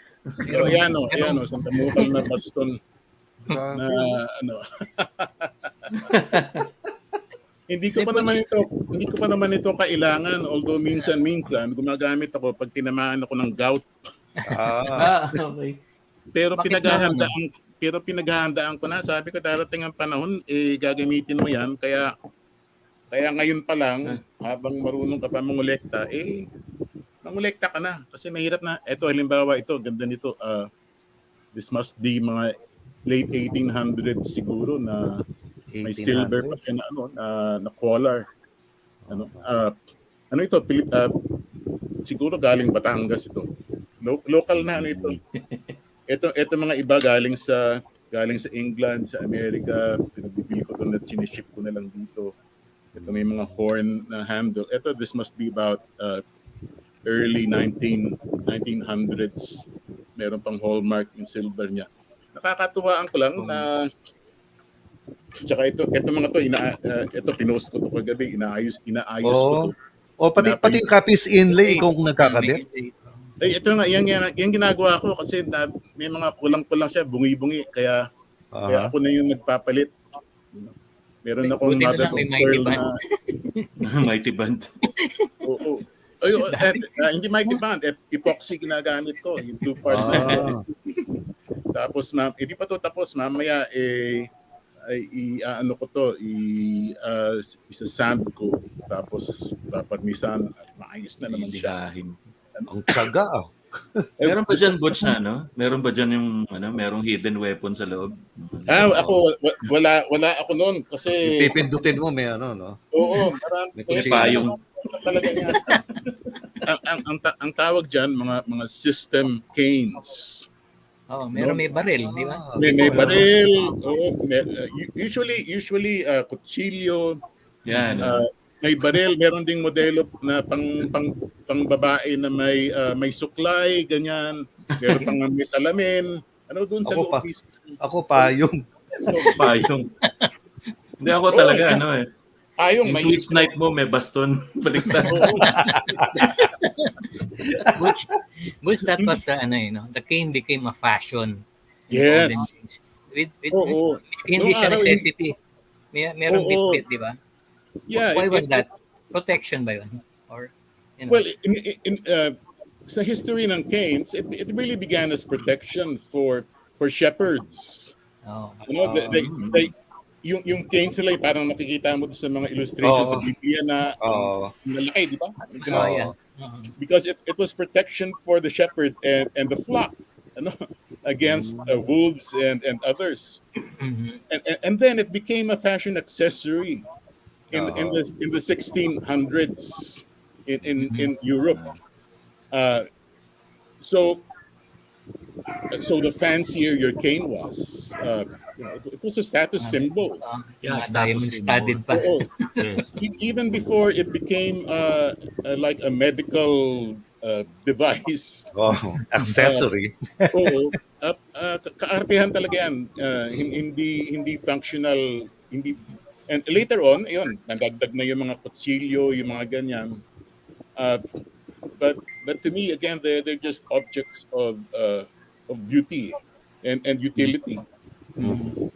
Pero ayan sa tamukal na baston na Hindi ko pa naman ito kailangan, although minsan gumagamit ako pag tinamaan ako ng gout. Okay. Pero pinaghahandaan ko na. Sabi ko darating ang panahon, gagamitin mo 'yan, kaya ngayon pa lang habang marunong ka pa mangolekta, mangolekta ka na kasi mahirap na. Ito halimbawa ganda nito. This must be mga late 1800s siguro na may silver pa na collar. Ito? Siguro galing Batangas ito. Local na ito. Ito mga iba galing sa England, sa America. Pinabibili ko doon at siniship ko na lang dito. Ito may mga horn na handle. This must be about early 1900s. Meron pang hallmark in silver niya. Nakakatuwaan ko lang na tsaka ito mga to ito pinost ko to kagabi, inaayos ko to. Pati copies inlay kung nagkakabit. Ito nga yung ginagawa ko kasi may mga kulang-kulang siya, bungi-bungi kaya ako na yung nagpapalit. Meron akong mother of pearl na Mighty Band. Oo. Hindi mighty band, epoxy ginagamit ko, yung two-part na. Tapos hindi pa to tapos, mamaya isa-sand ko, tapos paparmisan, maayos na naman siya. Ang tsaga. Meron ba dyan, Butch, na Meron ba dyan yung merong hidden weapon sa loob? Ako wala ako noon kasi Pipindutin mo may ano, no? oo, marami May May kutsilyo. payong. talaga niya. Ang tawag diyan mga system canes. Meron may baril, di ba? May baril, usually kutsilyo, Yan. may baril, meron ding modelo na pang babae na may suklay, ganyan. Meron pang may salamin. Ano doon sa loob mismo? Ako payong. Payong. Hindi ako talaga Payong yung may Swiss knife mo may baston baliktad. Which that was the cane became a fashion. Yes. With hindi siya necessity. Meron bit-bit, di ba? Yeah. Why was that? Protection ba yun? Or, Well, in sa history ng canes, it really began as protection for shepherds. They yung canes nila parang nakikita mo sa mga illustrations sa Biblia na malaki, di ba? Because it was protection for the shepherd and the flock, against wolves and others. And then it became a fashion accessory in the 1600s in Europe. So the fancier your cane was, it was a status symbol. Diamond studded pa. Yes. Even before it became like a medical device. Accessory. Kaartehan talaga yan. Hindi functional, hindi. And later on, yun, nagdagdag na yung mga kutsilyo, yung mga ganyan. But to me, again, they're just objects of beauty and utility.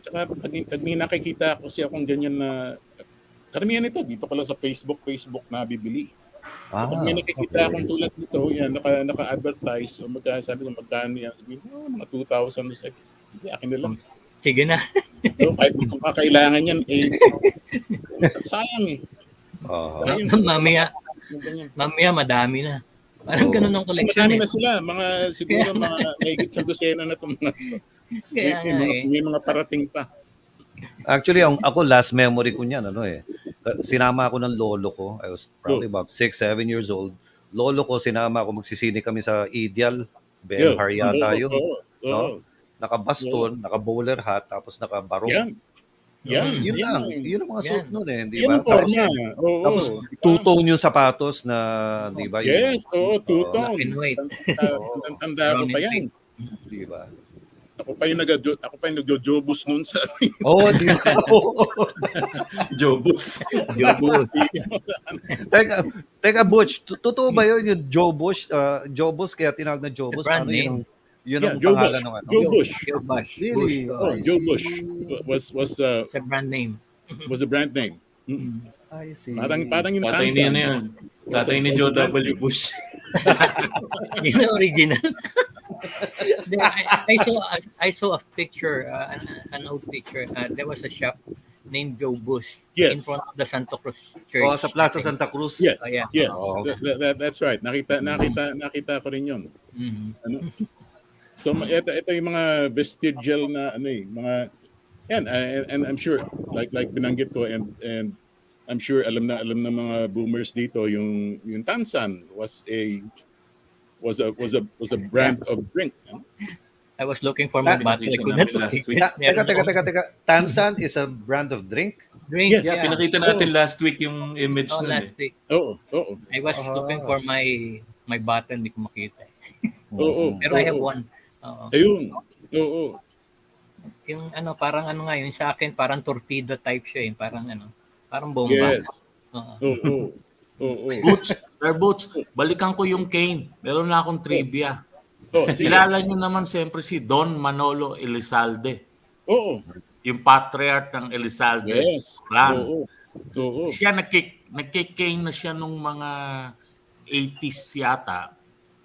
Tsaka pag may nakikita kasi akong ganyan na karamihan nito dito pala sa Facebook na bibili. Pag may nakikita akong tulad nito, yan naka-advertise, o sabi ko magkano yan, sabi mga 2,000, hindi akin na lang. Sige na. So, kahit kung kakailangan yan, sayang eh. Mamaya madami na. Parang ganun ang collection. Madami na sila. Siguro mga mahigit sa dosena na itong mga may mga parating pa. Actually, ako last memory ko niyan, sinama ako ng lolo ko. I was probably about 6-7 years old. Lolo ko, sinama ako, magsisini kami sa Ideal. Benhar yata yun. Naka-baston, naka-bowler hat, tapos naka-barong. Yun lang. Yun ang mga suit nun di ba? Tapos two-tone yung sapatos na, di ba? Yes, two-tone. Tanda ko pa yan. Di ba? Ako pa yung nag-jobus nun sa di ba? Jobus. Teka, Butch, totoo ba yun yung Jobus, kaya tinawag na Jobus? Brand name. Yun ang pangalan ng Joe Bush. Really? Joe Bush was a brand name. Was a brand name. I see. Parang yung tatay niya na yun. Tatay ni Joe W. Bush. Yun ang original. I saw a picture, an old picture. There was a shop named Joe Bush in front of the Santa Cruz Church. Sa Plaza Santa Cruz. Yes. Yes. That's right. Nakita ko rin 'yon. So ito yung mga vestigial na mga yan, and I'm sure like binanggit ko and I'm sure alam na mga boomers dito yung Tansan was a brand of drink. I was looking for my bottle. I could not last week. Teka. Tansan is a brand of drink? Drink, yes. Pinakita natin last week yung image na. Last week. Oo. I was looking for my bottle, hindi ko makita. Pero I have one. Ayun. Oo. Yung parang yung sa akin, parang torpedo type siya parang bomba. Yes. Oo. Sir Butch, balikan ko yung cane. Meron na akong trivia. Kilala niyo naman siyempre si Don Manolo Elizalde. Oo. Yung patriarch ng Elizalde. Yes. Oo. Siya nagkikane na siya nung mga 80s yata.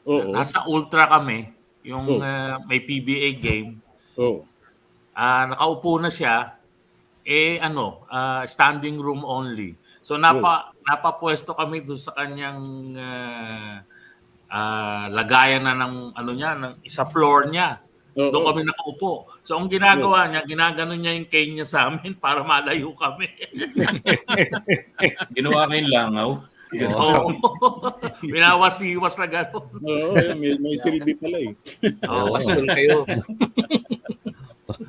Oo. Nasa Ultra kami, yung may PBA game. Nakaupo na siya, standing room only. So napapwesto kami doon sa kanyang lagayan na ng ng isa floor niya. Doon kami nakaupo. So ang ginagawa niya, ginaganon niya yung cane niya sa amin para malayo kami. Ginawa kayong langaw. Oo. Binawas-iwas na gano'n. Oo, may silbi pala eh. Oo, pastul kayo.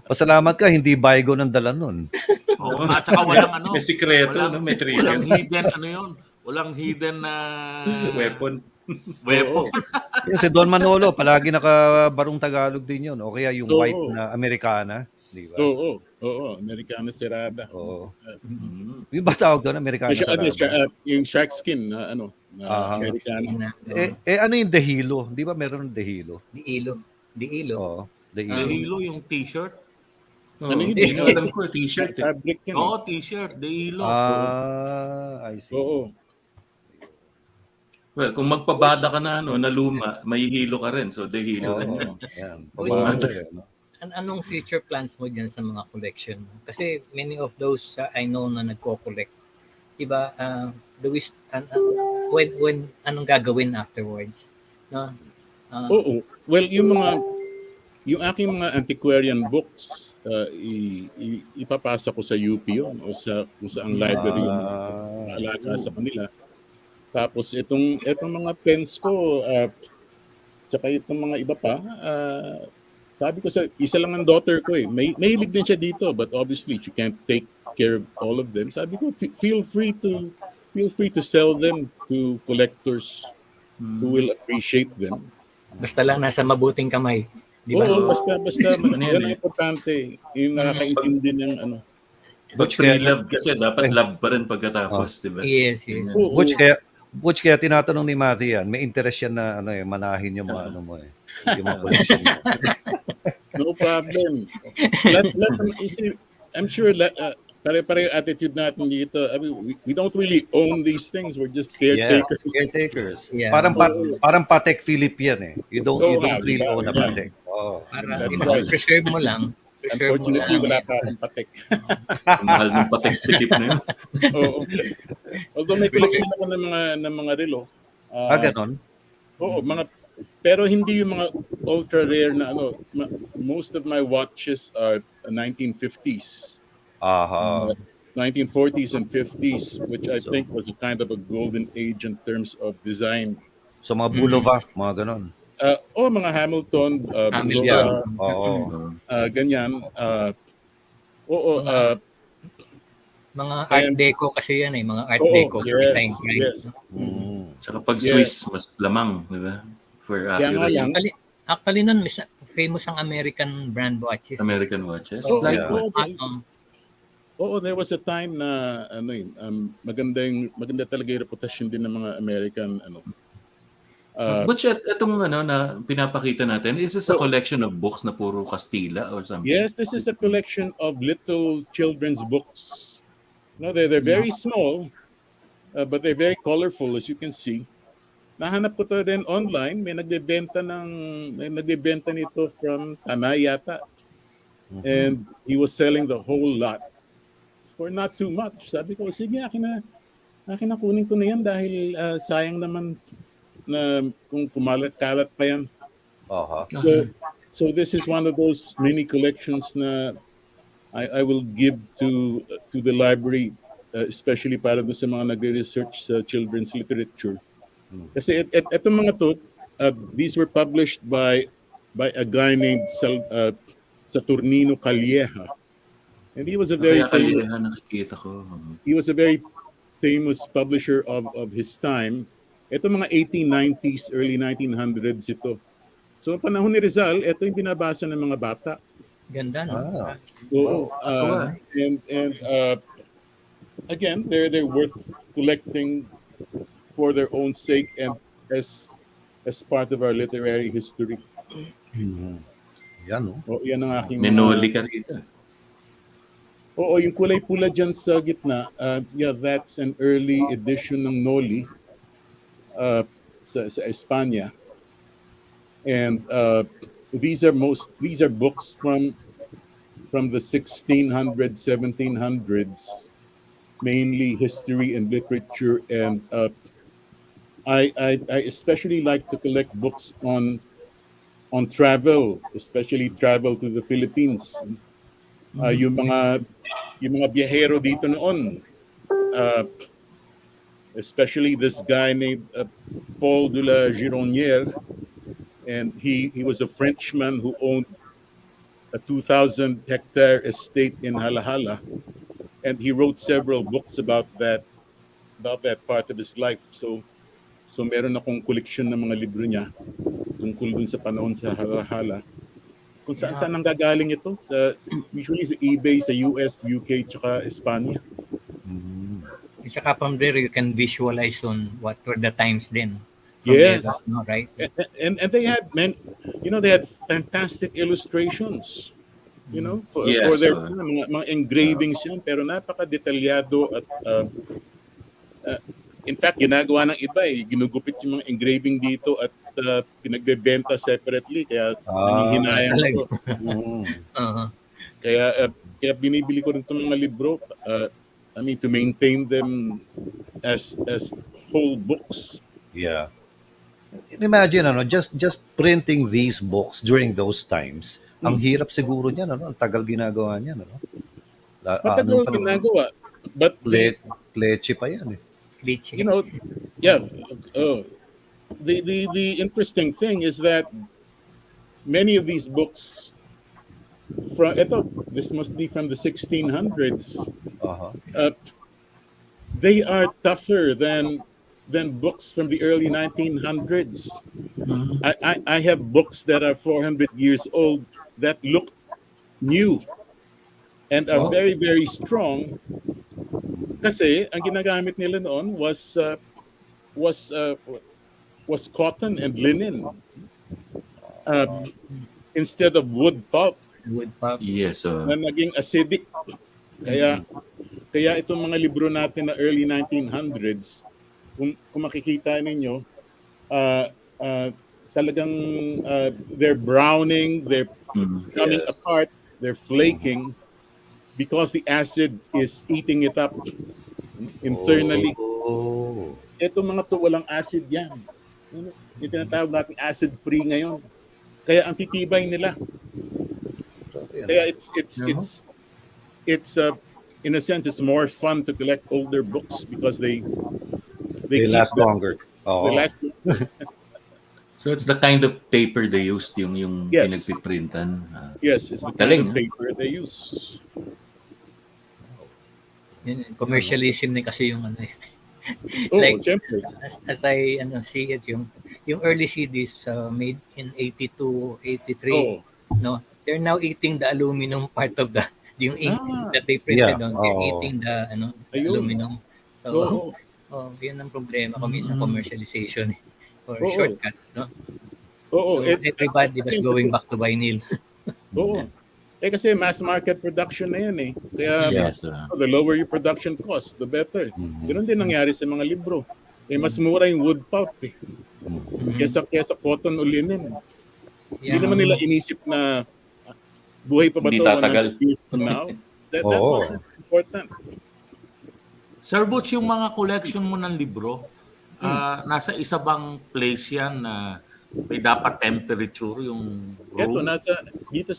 Pasalamat ka, hindi baygo ng dala nun. Oo, at saka walang ano. May sikreto, walang, no? May trigger. Walang hidden, ano yun? Walang hidden na Weapon. weapon. Yung si Don Manolo, palagi nakabarong Tagalog din yun. O kaya yung Oo. white na Americana. Di ba? Oo, Americana Serrada. Oo. Yung ba tawag doon, Americana Serrada? Yung shark skin na Americana. Ano yung dehilo? Di ba meron dehilo? Dihilo. Oo. Dehilo yung t-shirt. Ano yun? Alam ko, t-shirt. Fabric yan. Oo, t-shirt. Dehilo. I see. Oo. Well, kung magpabada ka na na luma, may hilo ka rin. So, dehilo rin yan. Yan. Anong future plans mo dyan sa mga collection? Kasi many of those I know na nagko-collect. Diba, when anong gagawin afterwards? No? Oo. Well, yung aking mga antiquarian books, ipapasa ko sa UP yun o kung saan library yung maalaga sa kanila. Tapos itong mga pens ko, tsaka itong mga iba pa, sabi ko isa lang ang daughter ko eh. May hilig din siya dito, but obviously she can't take care of all of them. Sabi ko, feel free to sell them to collectors who will appreciate them. Basta lang nasa mabuting kamay. Di ba? Oo, basta yan ang importante. Yung nakakaintindi ng ano. But pre-love kasi dapat love pa rin pagkatapos, di ba? Yes. Butch, kaya tinatanong ni Matty yan, may interest yan na manahin yung mga ano mo eh. Yung mga collection mo. No problem. I'm sure pare-pare attitude natin dito. I mean, we don't really own these things. We're just caretakers. Yes, caretakers. Yeah. Parang Patek Philippe yan eh. You don't really own a Patek. Para right. preserve mo lang. Unfortunately, wala pa akong Patek. Mahal ng patek-pitip na yun. Oo. Although may collection ako ng mga relo. Ganon? Oo, pero hindi yung mga ultra rare na ano. Most of my watches are 1950s. 1940s and 50s, which I think was a kind of a golden age in terms of design. So mga Bulova, mga ganon. Mga Hamilton, ganyan. Mga Art Deco kasi yan eh, mga Art Deco design. Yes. Tsaka pag Swiss, mas lamang, di ba? For accuracy. Actually nun, famous ang American brand watches. American watches? There was a time na maganda talaga yung reputasyon din ng mga American But itong na pinapakita natin, is this a collection of books na puro Kastila or something? Yes, this is a collection of little children's books. No, they're very small, but they're very colorful, as you can see. Nahanap ko to din online. May nagbebenta nito from Tanay yata. And he was selling the whole lot for not too much. Sabi ko, sige, akin na kunin ko na yan dahil sayang naman na kung kumalat-kalat pa yan. So this is one of those mini collections na I will give to the library, especially para sa mga nagre-research sa children's literature. Kasi etong mga to, these were published by a guy named Saturnino Calleja. And he was a very famous publisher of his time. Ito mga 1890s, early 1900s ito. So panahon ni Rizal, ito yung binabasa ng mga bata. Ganda, no? And again, they're worth collecting for their own sake and as part of our literary history. Yan, no? Yan ang aking... Minoli ka rito. Oo, yung kulay pula dyan sa gitna, that's an early edition ng Noli. Sa Espanya, and these are books from the 1600s, 1700s, mainly history and literature, and I especially like to collect books on on travel, especially travel to the Philippines. Yung mga biyahero dito noon, especially this guy named Paul de la Gironnière, and he was a Frenchman who owned a 2,000-hectare estate in Halahala, and he wrote several books about that part of his life. So meron akong koleksyon ng mga libro niya tungkol dun sa panahon sa Halahala. Kung saan nanggagaling ito, usually sa eBay sa US, UK, tsaka Espanya. Tsaka from there you can visualize on what were the times then. Yes, there, no, right? And they had they had fantastic illustrations. For their mga engravings yan, pero napaka-detalyado at in fact, ginagawa ng iba ginugupit yung mga engraving dito at pinagbebenta separately, kaya nangihinayang ko. Kaya binibili ko rin itong mga libro, to maintain them as whole books. Yeah. Imagine, just printing these books during those times, ang hirap siguro niyan, ang tagal ginagawa niyan, Matagal ginagawa. But leche pa yan Leche. The interesting thing is that many of these books this must be from the 1600s. They are tougher than books from the early 1900s. I have books that are 400 years old that look new and are very, very strong. Kasi ang ginagamit nila noon was cotton and linen instead of wood pulp. Yes, na naging acidic. Kaya itong mga libro natin na early 1900s, kung makikita ninyo, talagang they're browning, they're coming apart, they're flaking because the acid is eating it up internally. Itong mga to walang acid yan. Yung tinatawag natin acid-free ngayon. Kaya ang titibay nila. Kaya it's in a sense it's more fun to collect older books because they last longer. They last So it's the kind of paper they used, yung pinagpiprintan. Yes, it's the kind of paper they use. Commercialism din kasi yung Siyempre. As I see it, yung early CDs made in 82, 83, no, they're now eating the aluminum part of yung ink that they printed on. They're eating the aluminum. So, yun ang problema kung minsan commercialization or shortcuts, no? So everybody was going back to vinyl. Kasi mass market production na yan Kaya the lower your production cost, the better. Ganun din nangyari sa mga libro. Mas mura yung wood pulp kesa cotton o linen. Hindi naman nila inisip na buhay pa ba ito 100 years from now? That was important. Sir Butch, yung mga collection mo ng libro, nasa isa bang place yan na may dapat temperature yung room? Ito, dito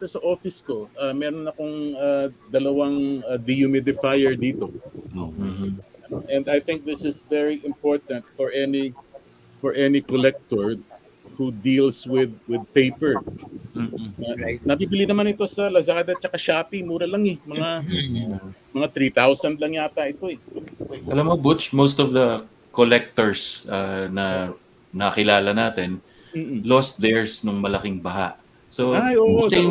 sa office ko, meron akong dalawang dehumidifier dito. And I think this is very important for any collector who deals with paper. Right. Nabibili naman ito sa Lazada at Shopee, mura lang mga 3,000 lang yata ito Alam mo, Butch, most of the collectors na nakilala natin lost theirs nung malaking baha. So,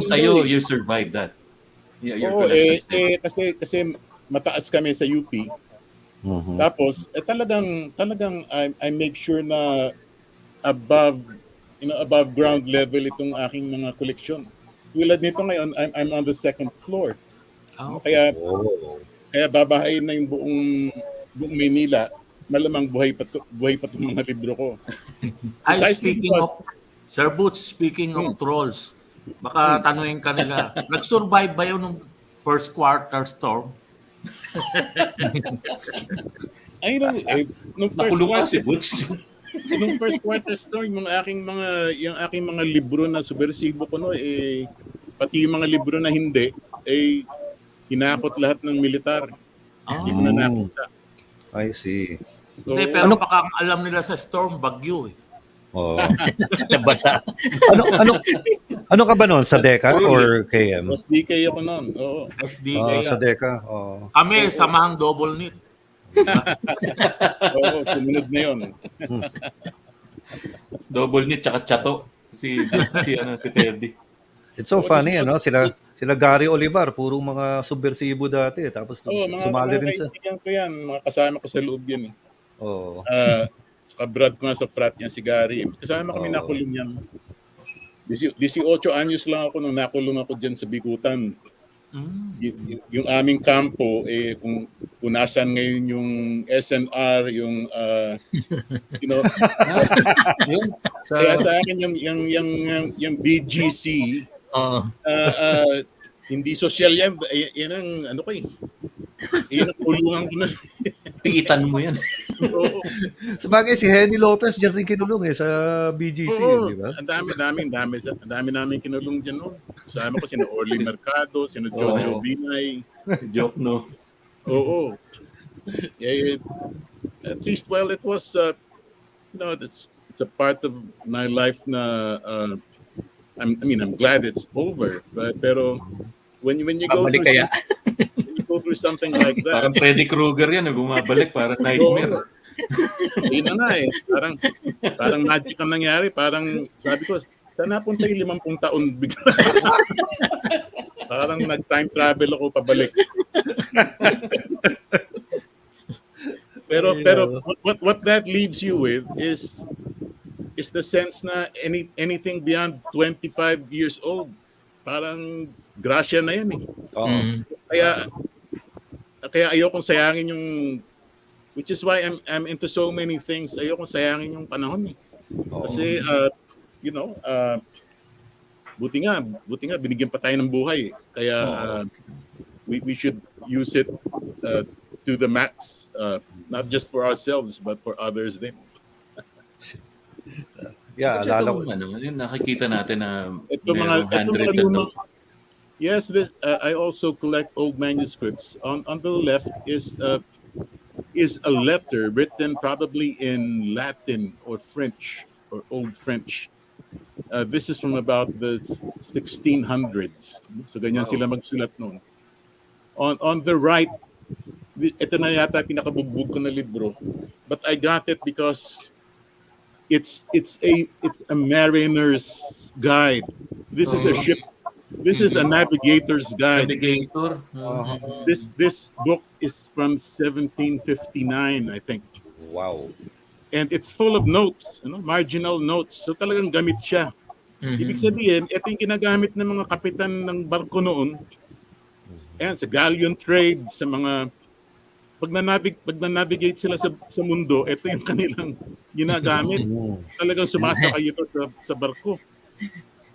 sa'yo, you survived that. Your kasi mataas kami sa UP. Tapos talagang I make sure na above ground level itong aking mga koleksyon. Tulad nito ngayon, I'm on the second floor. Kaya babahayin na yung buong Maynila. Malamang buhay pa itong mga libro ko. Sir Butch, speaking of trolls, baka tanungin ka nila, nag-survive ba yun ng first quarter storm? Nakulong ka si Butch. Nung first quarter story, yung aking mga libro na subversibo ko no, pati yung mga libro na hindi, hinakot lahat ng militar. Hindi ko na nakita. I see. Hindi, pero baka alam nila sa storm, bagyo eh. Oh. Nabasa. Ano ka ba noon? Sa DECA or KM? Mas DK ako noon. Oo. Sa DECA. Oh. Kami, samahang double knit. Oo, sumunod na yun. Double knit tsaka chato. Si Teddy. It's so funny, ano? Sila Gary Olivar, puro mga subversibo dati. Tapos sumali rin sa... Mga ko yan, mga kasama ko sa loob yan. Oh. Saka Brad ko nga sa frat yan, si Gary. Kasama kami nakulong yan. 18 anyos lang ako nung nakulong ako dyan sa Bikutan. Yung aming kampo, kung nasaan ngayon yung SNR, yung, kaya sa akin yung BGC, hindi social yan. Yan ang, ano ko yan ang kulungan ko na. Piitan mo yan. Sabagay, si Henny Lopez dyan rin kinulong sa BGC, di ba? Ang dami namin kinulong dyan noon. Kasama ko sino Orly Mercado, sino Jojo Binay. Joke, no? Oo. At least, well, it was, it's a part of my life na, I'm glad it's over. Pero when you go through something like that. Parang Freddy Krueger yan, bumabalik, parang nightmare. Yun na nga parang magic ang nangyari. Parang sabi ko, saan napunta yung 50 taon bigla? Parang nag-time travel ako pabalik. pero what that leaves you with is the sense na anything beyond 25 years old, parang grasya na yan Kaya ayokong sayangin yung, which is why I'm into so many things. Ayokong sayangin yung panahon Kasi buti nga binigyan pa tayo ng buhay. Kaya we should use it to the max, not just for ourselves but for others din. Yeah, alala ko. Yung nakikita natin na may handwritten note. Yes, I also collect old manuscripts. On the left is a letter written probably in Latin or French or Old French. This is from about the 1600s. So ganyan sila magsulat noon. On the right, ito na yata pinakabugbog ko na libro, but I got it because it's a mariner's guide. This is a ship. This is a navigator's guide. Navigator. This book is from 1759, I think. Wow. And it's full of notes, marginal notes. So talagang gamit siya. Ibig sabihin, ito yung ginagamit ng mga kapitan ng barko noon. Ayan, sa galleon trade, sa mga pag na-navigate sila sa mundo, ito yung kanilang ginagamit. Talagang sumasakay ito sa barko.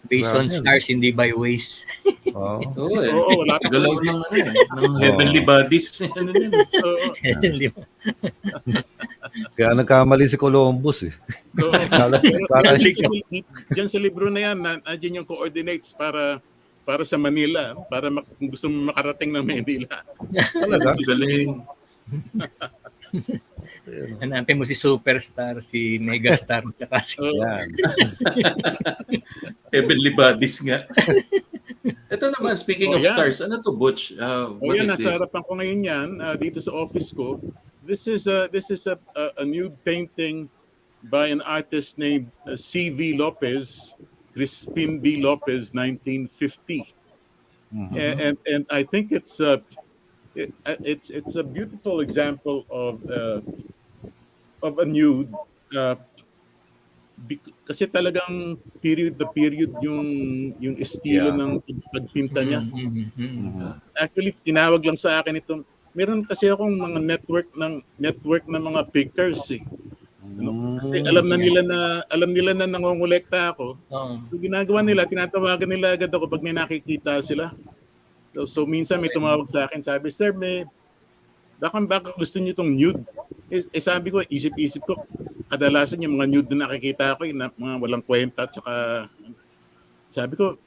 Based on stars, hindi by ways. Oo, wala pa. Galaw ng heavenly bodies. Kaya nagkamali si Columbus Diyan sa libro na yan, nandiyan yung coordinates para sa Manila, para kung gusto mo makarating ng Manila. Talaga? Galing. Hanapin mo si Superstar, si Megastar, tsaka si... Heavenly bodies nga. Ito naman, speaking of stars, ano to, Butch? Nasa harapan ko ngayon yan, dito sa office ko. This is a nude painting by an artist named C.V. Lopez, Crispin B. Lopez, 1950. And I think it's a beautiful example of a nude, kasi talagang period yung estilo ng pagpinta niya. Actually, tinawag lang sa akin ito. Meron kasi akong mga network ng mga pickers Kasi alam nila na nangongolekta ako. So ginagawa nila, tinatawagan nila agad ako pag may nakikita sila. So minsan may tumawag sa akin, sabi, "Sir, baka gusto niyo itong nude?" Sabi ko, isip-isip ko, kadalasan yung mga nude na nakikita ko, yung mga walang kwenta, tsaka sabi ko,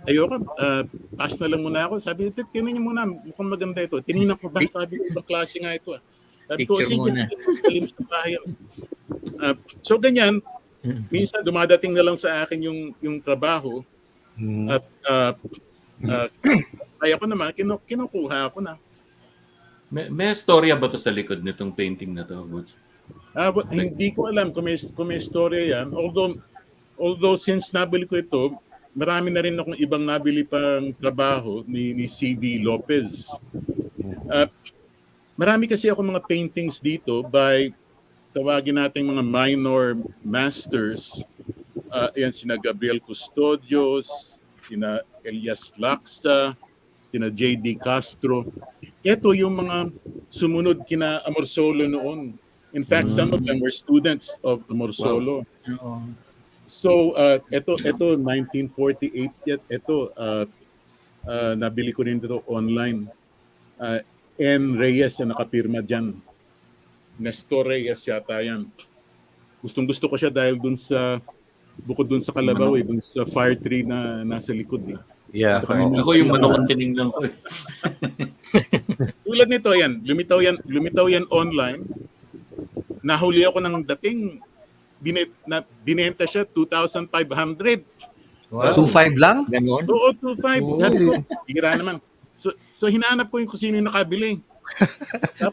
ayoko, pass na lang muna ako. Sabi, tingnan niyo muna, mukhang maganda ito. Tinignan ko ba? Sabi ko, ibang klase nga ito. Sabi ko, Picture sige, muna. palim sa bahay. So ganyan, minsan dumadating na lang sa akin yung trabaho at kaya ko naman, kinukuha ko na. May storya ba to sa likod nitong painting na to, Butch? Hindi ko alam kung may storya yan. Although since nabili ko ito, marami na rin akong ibang nabili pang trabaho ni C.V. Lopez. Marami kasi ako mga paintings dito by tawagin natin mga minor masters. Ayan, sina Gabriel Custodios, sina Elias Laksa, sina J.D. Castro. Ito yung mga sumunod kina Amorsolo noon. In fact, some of them were students of Amorsolo. Oo. So, ito 1948 yet. Ito, nabili ko rin dito online. N. Reyes ang nakapirma dyan. Nestor Reyes yata yan. Gustong-gusto ko siya dahil bukod dun sa kalabaw, dun sa fire tree na nasa likod. Yeah. Ako yung manok ang tinignan ko. Tulad nito yan, lumitaw yan online. Nahuli ako ng dating, binenta siya 2,500. Wow. 2.5 lang? Ganon? Oo, 2,500. Sabi ko, hira naman. So hinanap ko yung kung sino yung nakabili.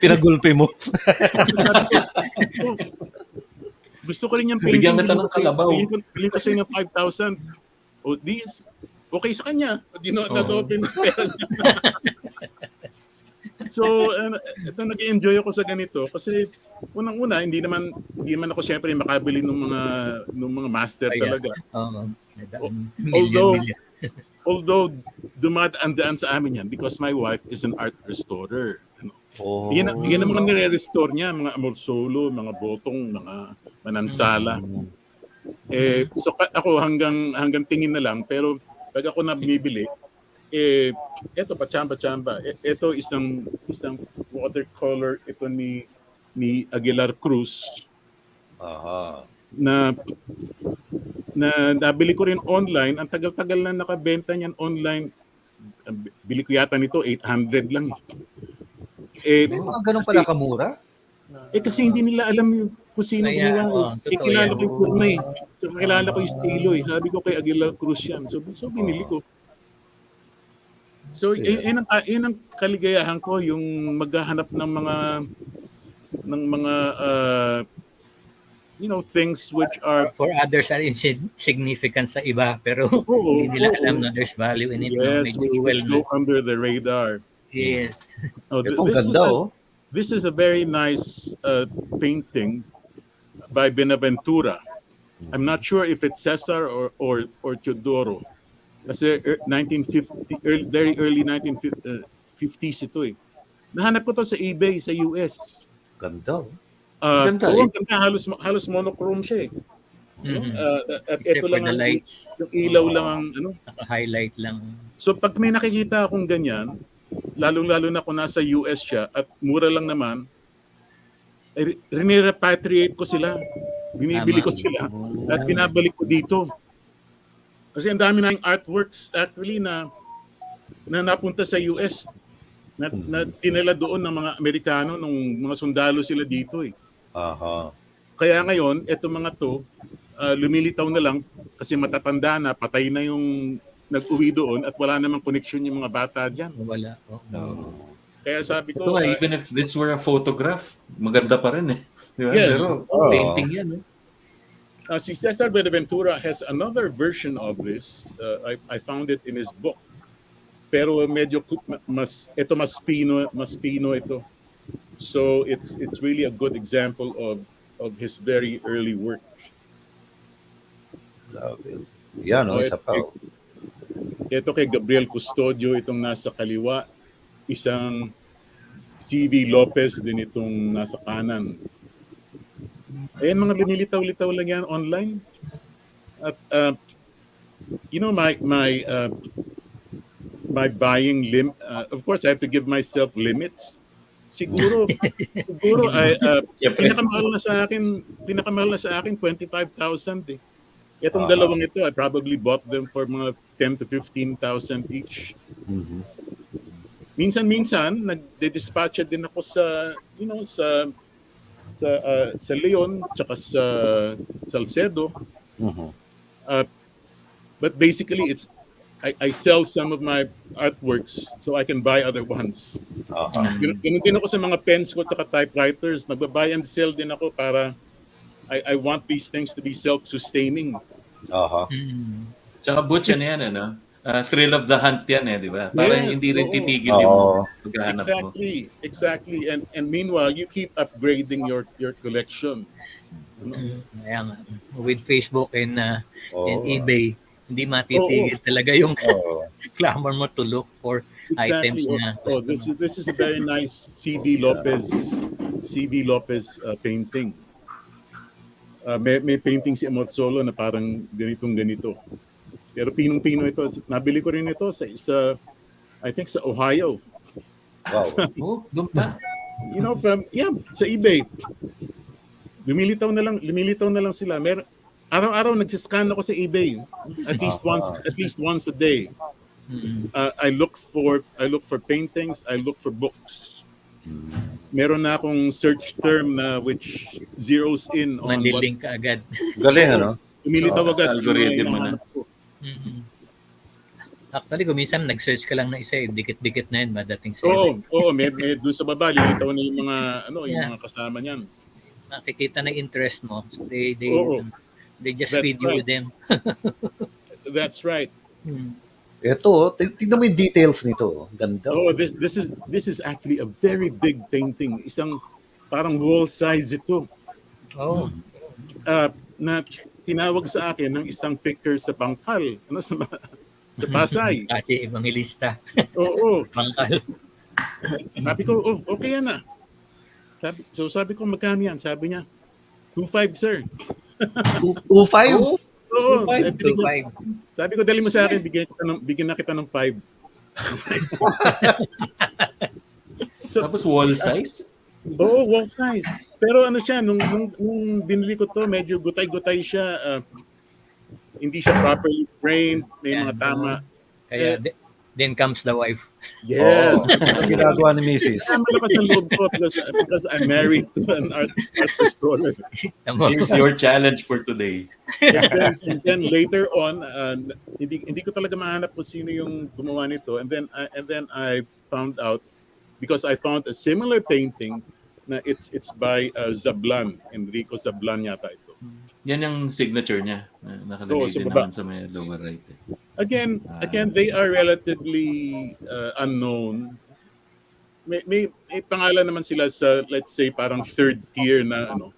Pinagulpi mo. Gusto ko rin yung painting. Bigyan kita ng kalabaw. Piling ko sa'yo ng 5,000. O, okay sa kanya. Di na-open na pera niya. So, ito nag-enjoy ako sa ganito kasi unang-una hindi naman ako syempre makabili ng mga master talaga. Although dumadaan sa amin yan because my wife is an art restorer. Yan ang mga nire-restore niya, mga Amorsolo, mga Botong, mga Manansala. So ako hanggang tingin na lang, pero pag ako na bumibili, eto pachamba-chamba. Ito isang watercolor ito ni Aguilar Cruz. Na nabili ko rin online. Ang tagal-tagal na nakabenta niyan online. Bili ko yata nito 800 lang. Ganun pala kamura? Kasi hindi nila alam kung sino gumawa. Kilala ko yung kurna eh. So, kilala ko yung estilo eh. Sabi ko kay Aguilar Cruz yan. So binili ko. So, yun ang kaligayahan ko, yung maghahanap ng mga things which are... For others are insignificant sa iba, pero hindi nila alam na there's value in it. Yes, which go under the radar. Yes. Itong ganda, This is a very nice painting by Benaventura. I'm not sure if it's Cesar or Teodoro. Kasi 1950, very early 1950s ito eh. Nahanap ko to sa eBay sa US. Ganda. Ganda halos monochrome siya eh. At Except ito for lang the lights. yung ilaw lang ang Naka-highlight lang. So pag may nakikita akong ganyan, lalo na kung nasa US siya at mura lang naman, repatriate ko sila. Binibili ko sila at binabalik ko dito. Kasi ang dami na yung artworks actually na napunta sa US na tinala doon ng mga Amerikano nung mga sundalo sila dito eh. Kaya ngayon, eto mga to, lumilitaw na lang kasi matatanda na, patay na yung nag-uwi doon at wala namang connection yung mga bata dyan. Wala. Kaya sabi ko... even if this were a photograph, maganda pa rin eh. Diba? Yes. Pero painting yan eh. Si Cesar Benaventura has another version of this. I found it in his book. Pero medyo mas pino ito. So it's really a good example of his very early work. Yan, isa pa. Ito kay Gabriel Custodio, itong nasa kaliwa. Isang C.V. Lopez din itong nasa kanan. Ayan, mga lumilitaw-litaw lang yan online. At my buying of course I have to give myself limits. Siguro ay Siyempre. pinakamahal na sa akin 25,000 eh. Itong Aha. dalawang ito, I probably bought them for mga 10 to 15,000 each. Mhm. Minsan nagde-dispatch din ako sa sa Leon tsaka sa Salcedo. Mhm. But basically I sell some of my artworks so I can buy other ones. Aha. Ganun din ako sa mga pens ko tsaka typewriters. Nagba-buy and sell din ako para I want these things to be self-sustaining. Aha. Tsaka Butch, ano yan, ano? Thrill of the hunt yan di ba? Para Yes, hindi rin oo. titigil yung paghahanap mo. Exactly. And meanwhile, you keep upgrading your collection. Kaya nga, with Facebook and eBay, hindi matitigil Oo. talaga yung Oo. clamor mo to look for items Exactly. na Oh, gusto mo. this is a very nice CD Lopez painting. May painting si Amor Solo na parang ganito. Pero pinong-pino ito. Nabili ko rin ito sa I think sa Ohio. Wow. Doon pa. Sa eBay. Lumilitaw na lang sila. Araw-araw nagsiscan ako sa eBay. At least once a day. I look for paintings, I look for books. Meron na akong search term na which zeroes in on Manlilink ka agad. Galing, ano? Lumilitaw agad Sa algorithm mo na. hinahanap ko. Actually, kung minsan nag-search ka lang na isa, dikit-dikit na yun, madating sa'yo. Oo, may doon sa baba lilitaw na yung mga yung mga kasama niyan. Makikita na interest mo. So they just That's feed you right. with them. That's right. Ito, tignan mo yung details nito. Ganda. Oh, this is actually a very big painting. Isang parang wall size ito. Oh. Na tinawag sa akin ng isang picker sa Bangkal, sa Pasay. Kasi evangelista. Oo. Bangkal. Sabi ko, okay yan na. Sabi ko, magkano yan? Sabi niya, 2.5 sir. 2.5? Oo. 2.5. Sabi ko, dali mo sa akin, bigyan na kita ng 5. Tapos wall size? Oo, wall size. Pero ano siya, nung binili ko to, medyo gutay-gutay siya. Hindi siya properly framed, may mga tama. Kaya then comes the wife. Yes. Ang ginagawa ni Mrs. Malakas ang loob ko because I'm married to an art restorer. Here's your challenge for today. And then later on, hindi ko talaga mahanap kung sino yung gumawa nito. And then I found out, because I found a similar painting na it's by Zablan, Enrico Zablan yata ito. Yan yung signature niya. Nakalagay din naman sa may lower right. Again, they are relatively unknown. May pangalan naman sila sa, let's say, parang third tier na ano.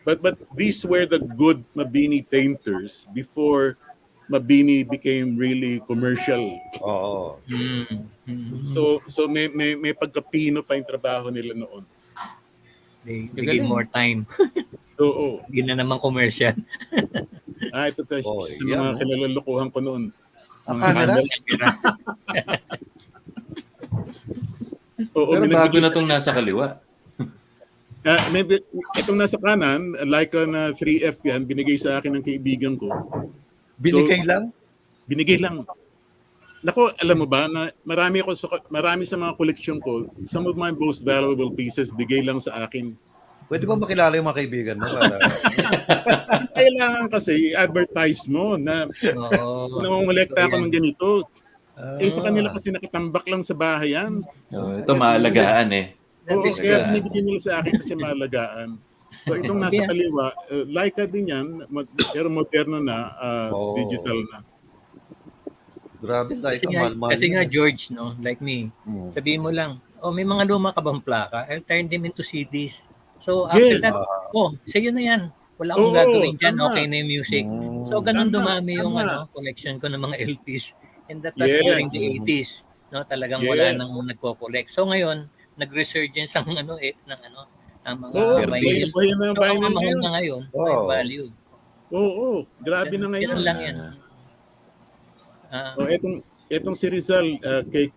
But these were the good Mabini painters before Mabini became really commercial. Oo. So may pagkapino pa yung trabaho nila noon. They give more time. Oo. Hindi na naman commercial. Ito isa sa mga kinalulukuhan ko noon. Ang camera? Pero bago na itong nasa kaliwa. Itong nasa kanan, Leica na 3F yan, binigay sa akin ng kaibigan ko. Binigay lang? Binigay lang. Nako, alam mo ba na marami sa mga koleksyon ko, some of my most valuable pieces bigay lang sa akin. Pwede ba makilala yung mga kaibigan mo? Para... Kailangan kasi i-advertise mo na namumulekta ako ng ganito. Sa kanila kasi nakitambak lang sa bahay yan. Ito maalagaan Oo, kaya binibigyan nila sa akin kasi maalagaan. So itong nasa kaliwa, Leica din yan, pero moderno na, digital na. Grabe, Leica. Kasi nga George, no, like me, sabihin mo lang, may mga luma ka bang plaka? I'll turn them into CDs. So after that, sa'yo na yan. Wala akong gagawin dyan. Okay na yung music. So ganun dumami yung collection ko ng mga LPs. And that was during the 80s. No, talagang wala nang nagko-collect. So ngayon, nag-resurgence ang ang mga vinyl. So ang mahal na ngayon, may value. Oo, grabe na ngayon. Ganun lang yan. Itong si Rizal, kay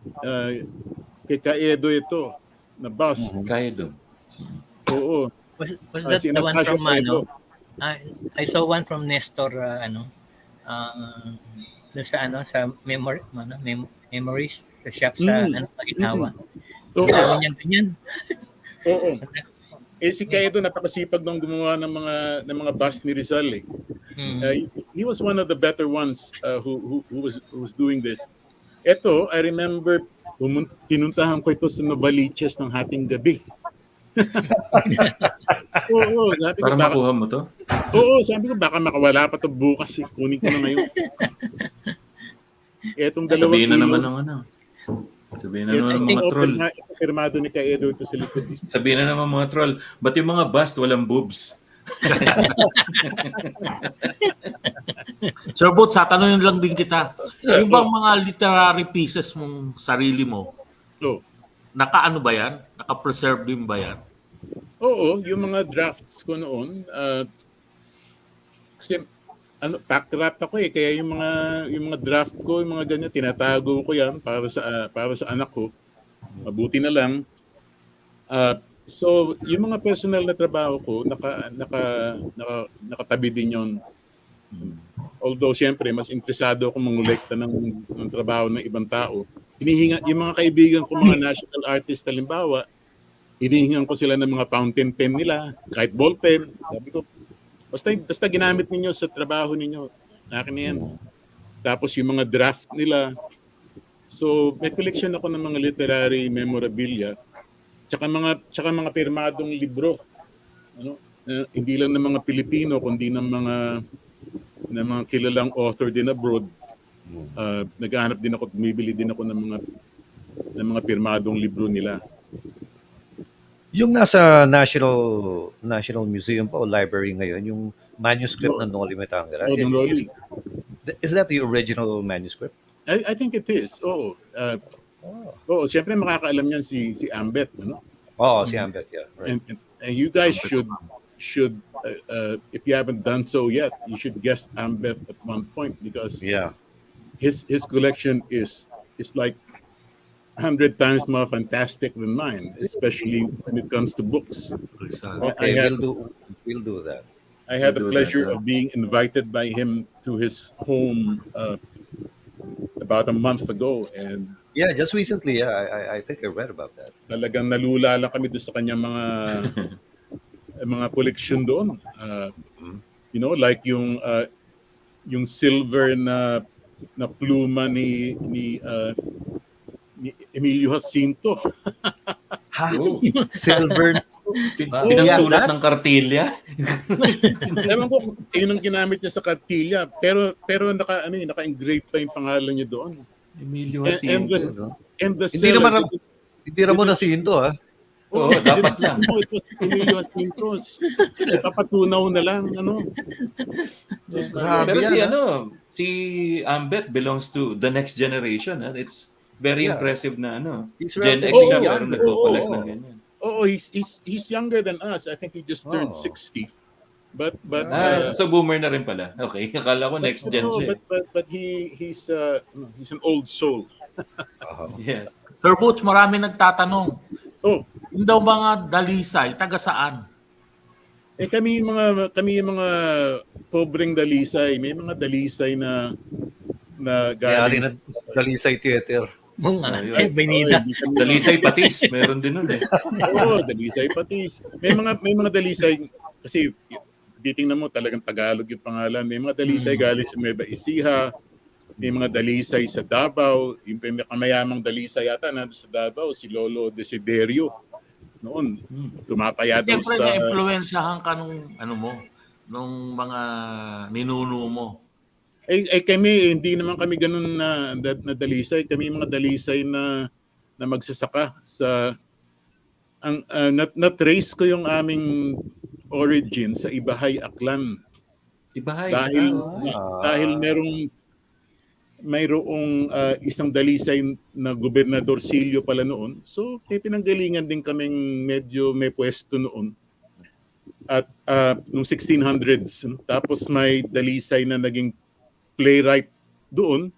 Kaedo ito. na bust. Caedo. Oo. Was that Si the one Anastasio from Caedo. I saw one from Nestor dun sa sa memories sa shop sa Ginawa. Oo. Ganyan. Oo. Si Caedo napakasipag nung gumawa ng mga bust ni Rizal eh. He was one of the better ones who was doing this. Ito, I remember pinuntahan ko ito sa Novaliches ng Hating Gabi. Oo, sabi ko, Para makuha mo to? Oo, sabi ko baka makawala pa to bukas, kunin ko na ngayon. Etong dalawang Sabihin na naman ng Sabihin na naman ng mga troll. Ito firmado ni Caedo ito sa likod. Sabihin na naman mga troll, ba't yung mga bust walang boobs? Sir Butch, tanongin lang din kita. Yung bang mga literary pieces mong sarili mo, naka-ano ba yan? Naka-preserve din ba yan? Oo, yung mga drafts ko noon, kasi pack-rap ako eh, kaya yung mga draft ko, yung mga ganyan, tinatago ko yan para sa anak ko. Mabuti na lang. So, yung mga personal na trabaho ko, nakatabi din yun. Although, siyempre, mas interesado ako mangolekta ng trabaho ng ibang tao. Yung mga kaibigan ko, mga national artists, halimbawa, hinihingan ko sila ng mga fountain pen nila, kahit ball pen. Sabi ko, basta ginamit ninyo sa trabaho ninyo, akin na yan. Tapos yung mga draft nila. So, may collection ako ng mga literary memorabilia. Tsaka mga pirmadong libro. Hindi lang ng mga Pilipino, kundi ng mga kilalang author din abroad. Naghahanap din ako, bumibili din ako ng mga pirmadong libro nila. Yung nasa National Museum pa o library ngayon, yung manuscript ng Noli Me Tangere. Is that the original manuscript? I think it is. Oo. Siyempre makakaalam yan si Ambet, Si Ambet, yeah. Right. And you guys should if you haven't done so yet, you should guest Ambet at one point because his collection is like 100 times more fantastic than mine, especially when it comes to books. Okay, we'll do that. I had the pleasure of being invited by him to his home about a month ago, and just recently, I think I read about that. Talagang nalula lang kami doon sa kanyang mga collection doon. Like yung silver na pluma ni Emilio Jacinto. Silver. Pinagsulat ng kartilya. Ewan ko, yun ang ginamit niya sa kartilya. Pero naka-engrave pa yung pangalan niya doon. Emilio Jacinto. Hindi naman Jacinto, ha? Oo, dapat lang. It was Emilio Jacinto. Papatunaw na lang, Pero si Ambet belongs to the next generation. It's very impressive na Gen X siya, pero nagko-collect ng ganyan. He's younger than us. I think he just turned 60. But so boomer na rin pala. Okay, akala ko next gen siya. But he's an old soul. Yes. Sir Butch, marami nagtatanong. Yung daw mga Dalisay, taga saan? Kami yung mga pobreng Dalisay, may mga Dalisay na galing Dalisay Theater. Benida. Dalisay Patis, meron din nun eh. Dalisay Patis. May mga Dalisay kasi titingnan mo talagang Tagalog yung pangalan. May mga Dalisay galing sa Nueva Ecija, may mga Dalisay sa Davao, yung pinakamayamang Dalisay yata na sa Davao, si Lolo Desiderio. Noon, tumapaya daw sa... Siyempre, na-influensyahan ka nung mga ninuno mo. Kami, hindi naman kami ganun na Dalisay. Kami mga Dalisay na magsasaka sa... Na-trace ko yung aming origin sa Ibahay, Aklan. Ibahay? Dahil mayroong isang Dalisay na gobernador Silio pala noon. So, pinanggalingan din kaming medyo may pwesto noon. At noong 1600s. Tapos may Dalisay na naging playwright doon.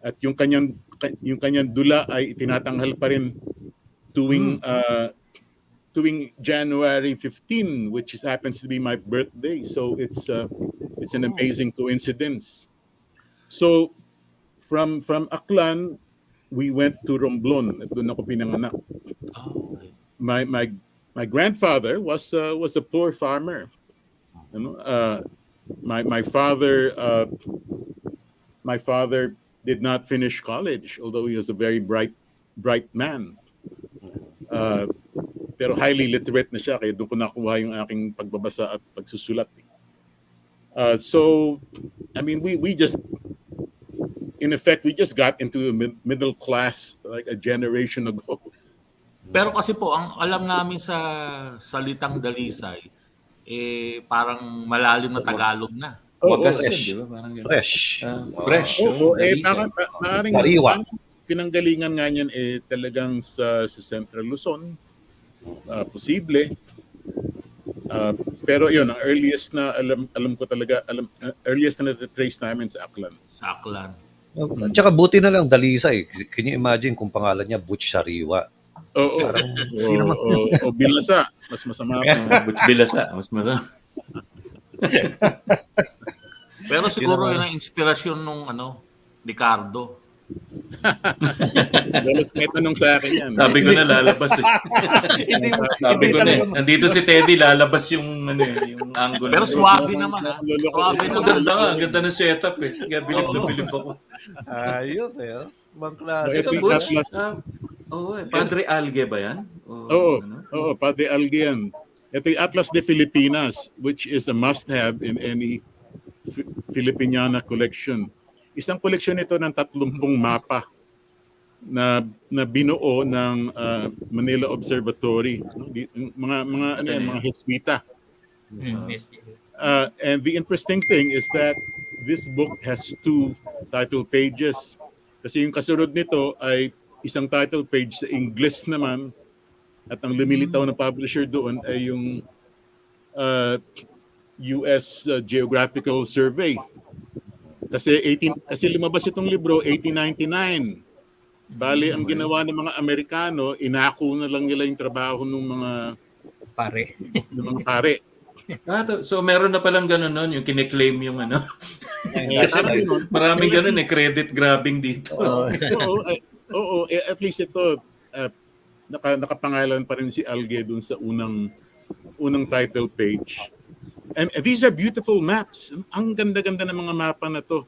At yung kanyang dula ay itinatanghal pa rin tuwing January 15, which happens to be my birthday. So it's an amazing coincidence. So from Aklan, we went to Romblon. At doon ako pinanganak. Oh, okay. My grandfather was a poor farmer. You know, my father did not finish college, although he was a very bright man. Pero highly literate na siya, kaya doon ko nakuha yung aking pagbabasa at pagsusulat. So, I mean, we just, in effect, we just got into a middle class like a generation ago. Pero kasi po, ang alam namin sa salitang Dalisay, parang malalim na Tagalog na. Wagas fresh. yun, di ba? Parang ganun. Fresh. Fresh. Baka maaaring Sariwa. pinanggalingan nga niyan talagang sa Central Luzon. Posible. Pero yun, ang earliest na alam ko talaga, earliest na na-trace namin sa Aklan. Sa Aklan. At saka buti na lang Dalisay. Can you imagine kung pangalan niya Butch Sariwa? Oo. O Bilasa. Mas masama pa. Butch Bilasa. Mas masama. Pero siguro yun ang inspirasyon nung Ricardo. Dalos may tanong sa akin yan. Sabi ko na lalabas eh. Sabi ko na nandito si Teddy, lalabas yung angle. Pero suwabe naman ha. Suwabe Ang ganda nga, ang ganda ng setup eh. Kaya bilib na bilib ako. Ayun eh. Ibang klase. Ito yung Butch, Atlas. Padre Alge ba yan? Oo, Padre Alge yan. Ito yung Atlas de Filipinas, which is a must-have in any Filipiniana collection. Isang koleksyon ito ng 30 mapa na binuo ng Manila Observatory, mga Jesuita. And the interesting thing is that this book has 2 title pages. Kasi yung kasunod nito ay isang title page sa English naman, at ang lumilitaw na publisher doon ay yung US Geographical Survey. Kasi lumabas itong libro 1899. Bali, ang ginawa ng mga Amerikano, inako na lang nila yung trabaho ng mga pare. So meron na palang ganun nun, yung kine-claim yung Kasi maraming ganun credit grabbing dito. Oo, at least ito nakapangalan pa rin si Alge dun sa unang title page. And these are beautiful maps. Ang ganda-ganda ng mga mapa na to.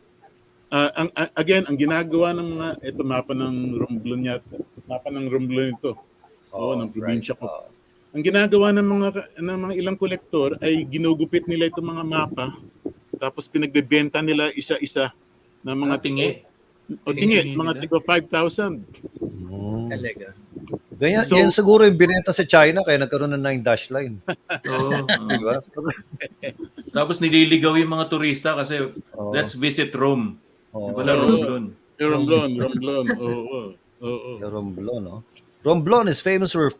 Again, ang ginagawa ng mapa ng Romblon ito. Ng probinsya ko. Ang ginagawa ng mga ilang kolektor ay ginugupit nila itong mga mapa, tapos pinagbebenta nila isa-isa ng mga tingi. Mga tigo 5,000. Talaga. Ganyan, yan siguro yung binenta sa China kaya nagkaroon ng 9-dash line. Diba? Tapos nililigaw yung mga turista kasi let's visit Rome. Wala Romblon. Romblon. Romblon, no? Romblon is famous for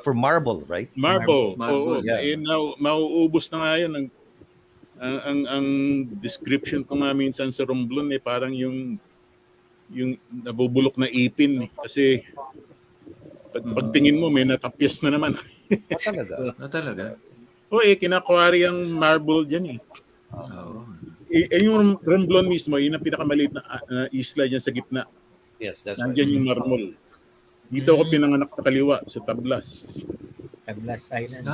for marble, right? Marble. Yeah. Now, mauubos na nga yan. Ang description ko nga minsan sa Romblon parang yung nabubulok na ipin kasi pagtingin mo may natapyas na naman. Talaga? Kinakuwari ang marble dyan yung Romblon mismo, yun ang pinakamaliit na isla dyan sa gitna. Yes, that's Nandyan yung marmol. Dito ako pinanganak sa kaliwa, sa Tablas. Tablas Island.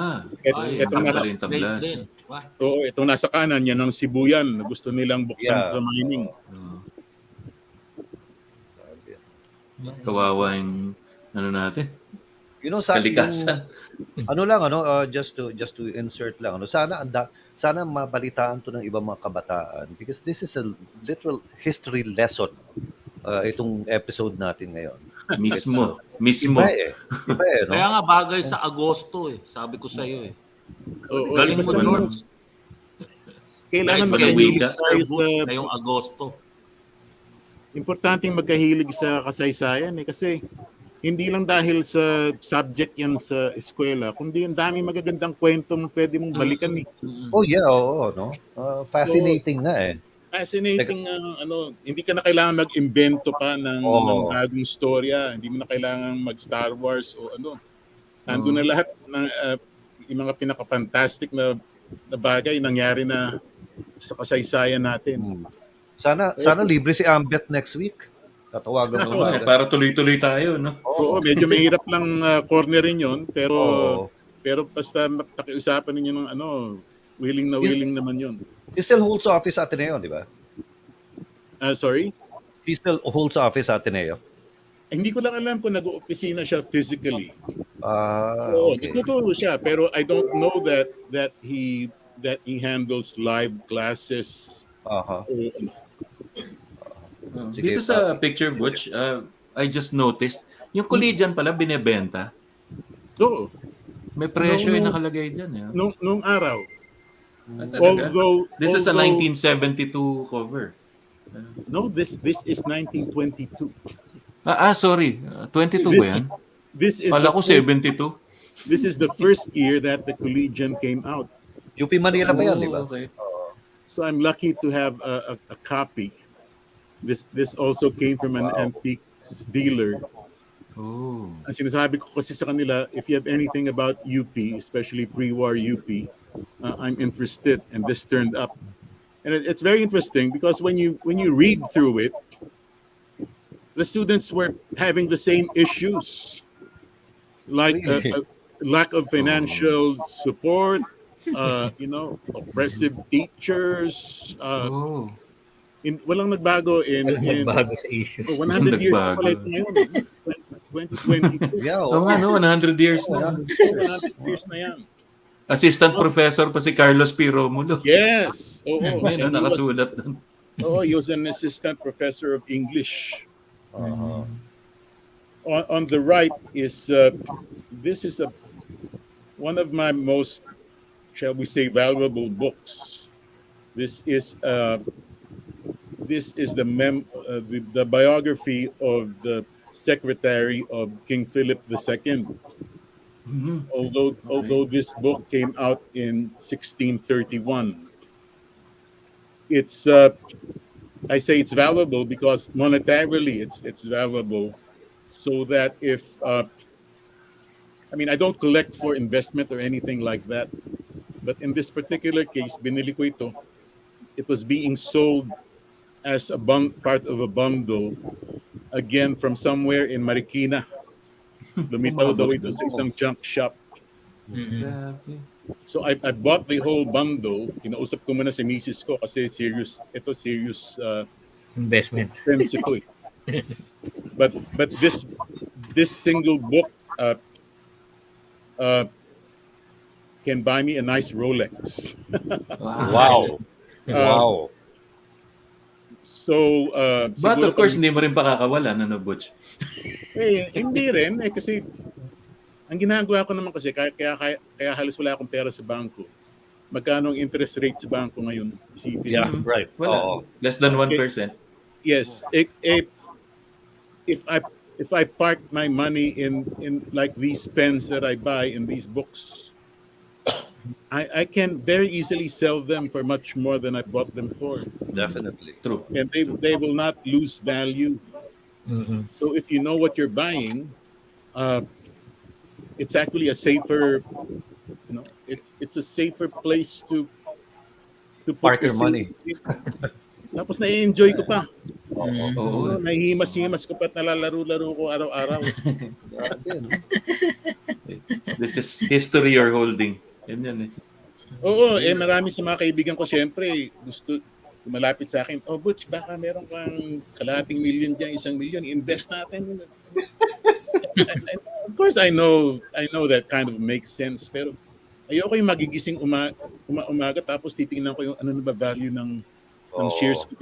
Itong nasa kanan, yan ang Sibuyan na gusto nilang buksan sa mining. Kawawa yung natin. Sa kalikasan. Just to insert lang, sana mabalitaan to ng ibang mga kabataan because this is a literal history lesson. Itong episode natin ngayon. Mismo. Iba no? Kaya nga bagay sa Agosto sabi ko sa iyo galing mo doon. Kailangan magkahilig sa ngayong Agosto. Importanteng magkahilig sa kasaysayan kasi hindi lang dahil sa subject yan sa eskwela, kundi ang dami magagandang kwento pwede mong balikan . Oh yeah, no? Fascinating nga . fascinating hindi ka na kailangan mag-imbento pa ng bagong storya, hindi mo na kailangan mag-Star Wars o ano. Nandun na lahat ng yung mga pinaka-fantastic na bagay nangyari na sa kasaysayan natin. Sana libre si Ambet next week. Tatawagan ko para tuloy-tuloy tayo, no? Oo, medyo mahirap lang cornerin 'yon, pero basta nakiusapan ninyo ng willing naman 'yon. He still holds office sa Ateneo, di ba? Sorry? He still holds office sa Ateneo. Hindi ko lang alam kung nag-opisina siya physically. Oo, okay. Nagtuturo siya, pero I don't know that he handles live classes. Dito sa picture, Butch, I just noticed, yung collegian pala binebenta. Oo. May presyo yung nakalagay dyan. Nung araw. Although this is a 1972 cover. No, this is 1922. Sorry. 22 ba yan? Pala ko 72. This is the first year that the Collegian came out. UP Manila ba yan, di ba? Okay. So I'm lucky to have a copy. This also came from an antiques dealer. Ang sinasabi ko kasi sa kanila, if you have anything about UP, especially pre-war UP, I'm interested, and this turned up. And it's very interesting because when you read through it, the students were having the same issues, like a lack of financial support, oppressive teachers. Walang nagbago nagbago sa issues. 100 years pala ito ngayon. 2022. Yeah, 100 years na. 100 years na yan. Assistant professor pa si Carlos P. Romulo. Yes. Nakasulat doon. He was an assistant professor of English. On the right is this is one of my most, shall we say, valuable books. This is the biography of the secretary of King Philip II. Although this book came out in 1631, it's I say it's valuable because monetarily it's valuable, so that if I don't collect for investment or anything like that, but in this particular case, binili ko ito. It was being sold as part of a bundle, again from somewhere in Marikina. Lumitaw daw ito sa isang junk shop. So I bought the whole bundle. Kinausap ko muna si misis ko kasi serious investment. Expense ito eh. But this single book can buy me a nice Rolex. Wow. Wow. So, but of course, hindi mo rin pakakawalan, Butch? Hindi rin. Kasi, ang ginagawa ko naman kasi, kaya halos wala akong pera sa bangko. Magkano ang interest rate sa bangko ngayon? Isipin. Yeah, right. Wala. Less than 1%. Yes. If I park my money in like these pens that I buy in these books, I can very easily sell them for much more than I bought them for. Definitely. True. And they will not lose value. So if you know what you're buying, it's actually a safer, it's a safer place to put park your money. Tapos na-enjoy ko pa. Nahihimas-himas ko pa at nalalaro-laro ko araw-araw. This is history you're holding. Yan eh. Marami sa mga kaibigan ko siyempre gusto malapit sa akin. Butch, baka meron kang kalahating milyon dyan, 1 milyon, invest natin. Of course, I know that kind of makes sense, pero ayoko yung magigising umaga tapos titingnan ko yung ano na ba value ng shares ko.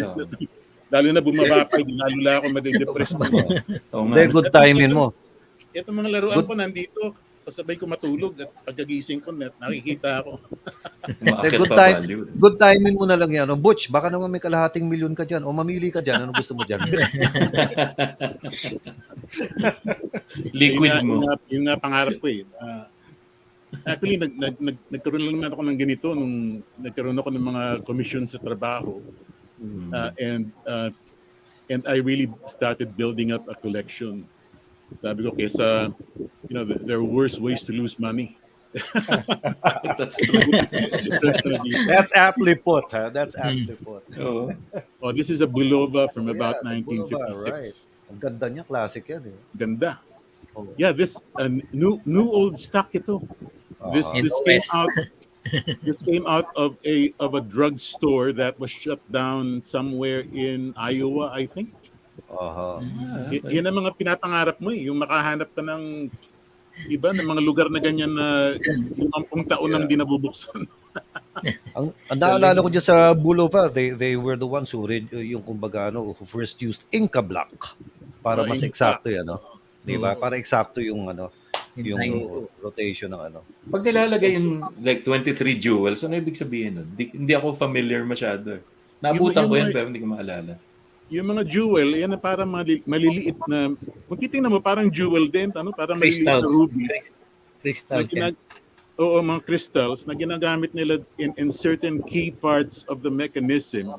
Lalo na bumaba pa, lalo na ako madidepress na. Good timing mo. Ito mga laruan ko nandito, kasabay ko matulog at pagkagising ko nakikita ako. Good timing mo na lang yan. Butch, baka naman may kalahating milyon ka dyan o mamili ka dyan. Ano gusto mo dyan? Liquid mo. Yung nga pangarap ko eh. Actually, nagkaroon lang naman ako ng ganito nung nagkaroon ako ng mga commission sa trabaho. And I really started building up a collection. Sabi ko, kesa, there are worse ways to lose money. That's true. That's aptly put, huh? That's aptly put. Oo. Oh, this is a Bulova from Oh, about yeah, the Boulevard, right. 1956. Ang ganda niya, classic yan eh. Ganda. Oh. Yeah, this new old stock ito. This In this the came West. out this came out of a drugstore that was shut down somewhere in Iowa, I think. Yan ang mga pinapangarap mo yung makahanap ka ng iba ng mga lugar na ganyan na 50 taon nang di nabubuksan. Ang naalala ko dyan sa Boulevard, they were the ones who yung kumbaga who first used Inca Black para mas Inca. eksakto yan, no? Di ba? Para eksakto yung yung rotation ng Pag nilalagay yung like 23 jewels, ano ibig sabihin nun? Hindi ako familiar masyado. Naabutan ko yan pero hindi ko maalala. Yung mga jewel, yan na parang maliliit na, kung titingnan mo, parang jewel din, parang maliliit na Crystals. ruby. Crystal. Oo, mga crystals na ginagamit nila in certain key parts of the mechanism.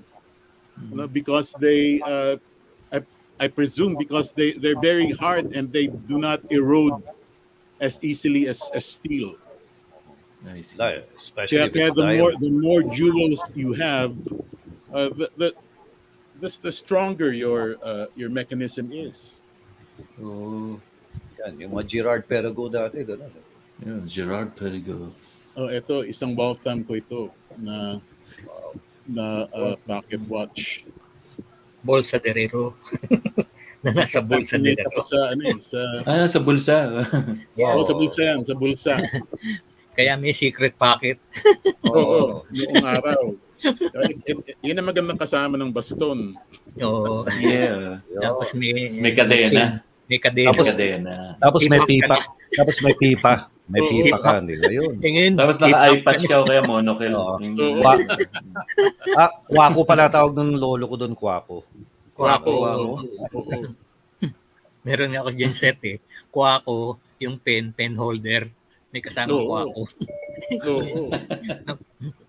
Because they, I presume, because they're very hard and they do not erode as easily as steel. I see. especially Kaya if it's the more jewels you have, the stronger your mechanism is. Oh, yan, yung mga Gerard Perregaux dati, gano'n. yeah, Gerard Perregaux. Oh, ito isang Waltham ko ito na pocket watch. Bolsa de Rero. Na nasa bulsa de Nakita Rero. ko sa Sa bulsa. sa bulsa yan, sa bulsa. Kaya may secret pocket. Oo, noong araw. Yun ang magandang kasama ng baston. Oo. Yeah. Tapos May kadena. May kadena. Tapos may Ipak pipa. ka Tapos may pipa. May pipa ka, di ba yun? Ngayon, Tapos naka-iPad ka o kaya monocle. Oo. Yung- Kwako pala tawag ng lolo ko doon, Kwako. Kwako. Oo. Meron nga ako dyan set eh. Kwako, yung pen holder. May kasama Oo. kwako. Oo.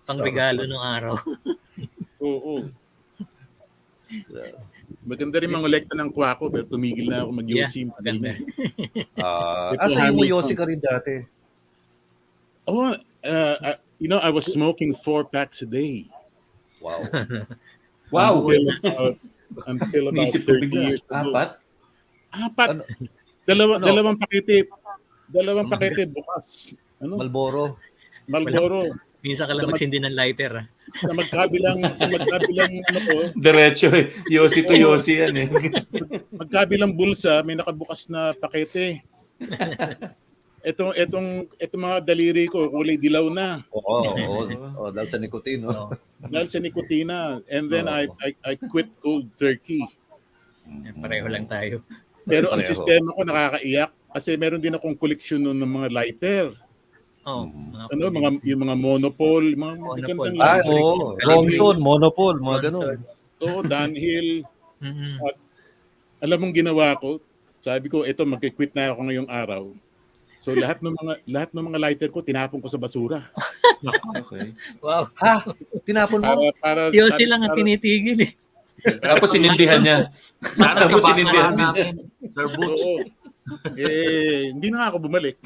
Pang regalo nung araw. Oo. Maganda rin mangolekta ng kwako pero tumigil na ako mag-yosim. Maganda. Asa yung Yossi ka rin dati? Oh, I was smoking 4 packs a day. Wow. Wow! Until about Naisip ko 30 bigla. years ago. Apat? Dalawang pakete. Dalawang pakete bukas. Malboro. Marlboro. Minsan ka lang magsindi ng lighter. Sa magkabilang ko, Diretso eh. Yossi to Yossi yan eh. magkabilang bulsa, may nakabukas na pakete. Etong mga daliri ko, kulay dilaw na. Oo, dahil sa nicotine. No? Dahil sa nikotina. And then I quit cold turkey. Pareho lang tayo. Pero ang Pareho. sistema ko nakakaiyak kasi meron din akong koleksyon nun ng mga lighter. Oh, Yung mga monopole, mga Monopole. magagandang Ah, lighter. oo. Ronson, Monopole, mga ganun. Oo, Dunhill. Mhm. Alam mong ginawa ko, sabi ko, eto magki-quit na ako ngayong araw. So lahat ng mga lighter ko tinapon ko sa basura. Okay. Wow. Tinapon mo? Para Yossi lang ang tinitigil eh. Tapos sinindihan niya. Sana Tapos sa sinindihan basahan niya. namin, Sir Butch. Oo. Hindi na ako bumalik.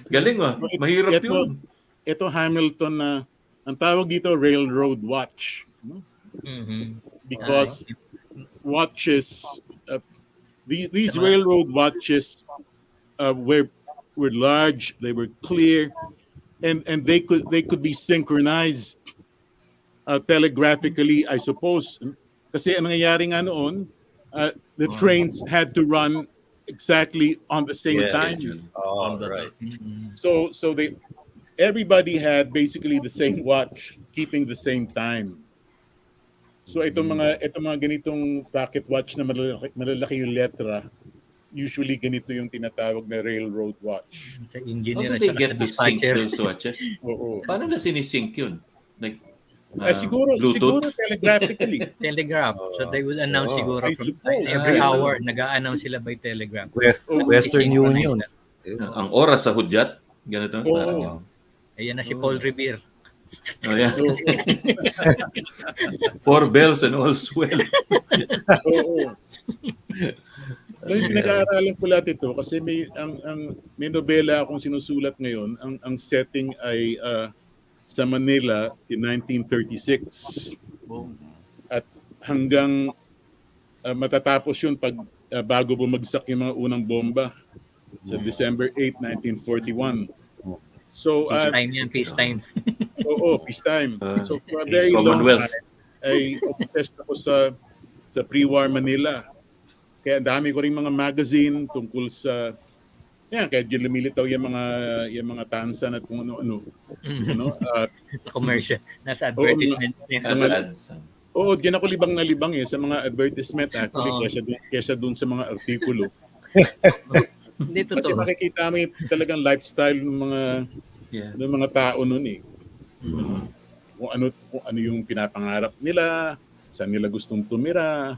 Galing mahirap yun. Ito Hamilton na ang tawag dito railroad watch. Mhm. Because watches, these Sama. railroad watches were large, they were clear, and they could be synchronized telegraphically, I suppose. Kasi ang nangyayari nga noon, the trains had to run exactly on the same Yes. time. Oh, right. So everybody had basically the same watch, keeping the same time. So itong mga ganitong pocket watch na malalaki yung letra, usually ganito yung tinatawag na railroad watch. Sa How engineer do at they saka get sa to sync dispatcher. those watches? Oo. Paano na sinisync yun? Like, Siguro telegraphically. Telegraph. So they will announce siguro I from suppose. every hour, nag-a-announce sila by telegraph. Western Synchronize Union. na. ang oras sa hudyat? Ganito? Oo. Parang yun. Ayan na si Paul Revere. Oh, yeah. Oo. 4 bells and all's well. Oo. So, yung pinag-aaralan ko lahat ito kasi may nobela akong sinusulat ngayon. Ang setting ay sa Manila in 1936. At hanggang matatapos yun bago bumagsak yung mga unang bomba sa December 8, 1941. So, Peace time. Oo, peace time. So, for a very long Commonwealth. time, ay obsessed ako sa pre-war Manila. Kaya dami ko rin mga magazine tungkol sa kaya dyan lumilitaw yung mga tansan at kung ano-ano. Sa commercial, nasa advertisements niya. Nasa ads. Oo, dyan ako libang na libang sa mga advertisement actually kesa dun sa mga artikulo. Hindi Kasi totoo. makikita mo talagang lifestyle ng mga tao noon Kung ano yung pinapangarap nila, saan nila gustong tumira.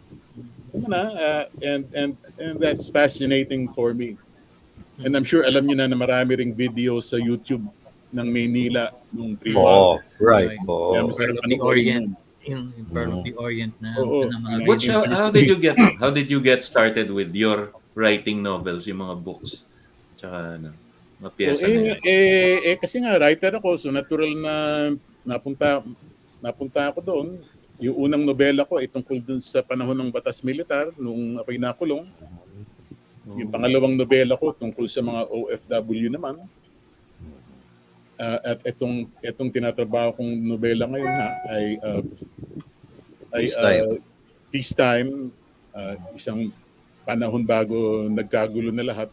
And that's fascinating for me. And I'm sure alam niyo na marami ring video sa YouTube ng Maynila nung pre-war. Right. Pearl of the Orient. Yung Pearl of the Orient na mga Butch, how did you get started with your writing novels, yung mga books? Tsaka mga piyesa na yan? Kasi nga writer ako, so natural na napunta ako doon. Yung unang nobela ko ay tungkol dun sa panahon ng batas militar nung ako'y nakulong. Yung pangalawang nobela ko tungkol sa mga OFW naman. At itong tinatrabaho kong nobela ngayon ay peacetime, isang panahon bago nagkagulo na lahat.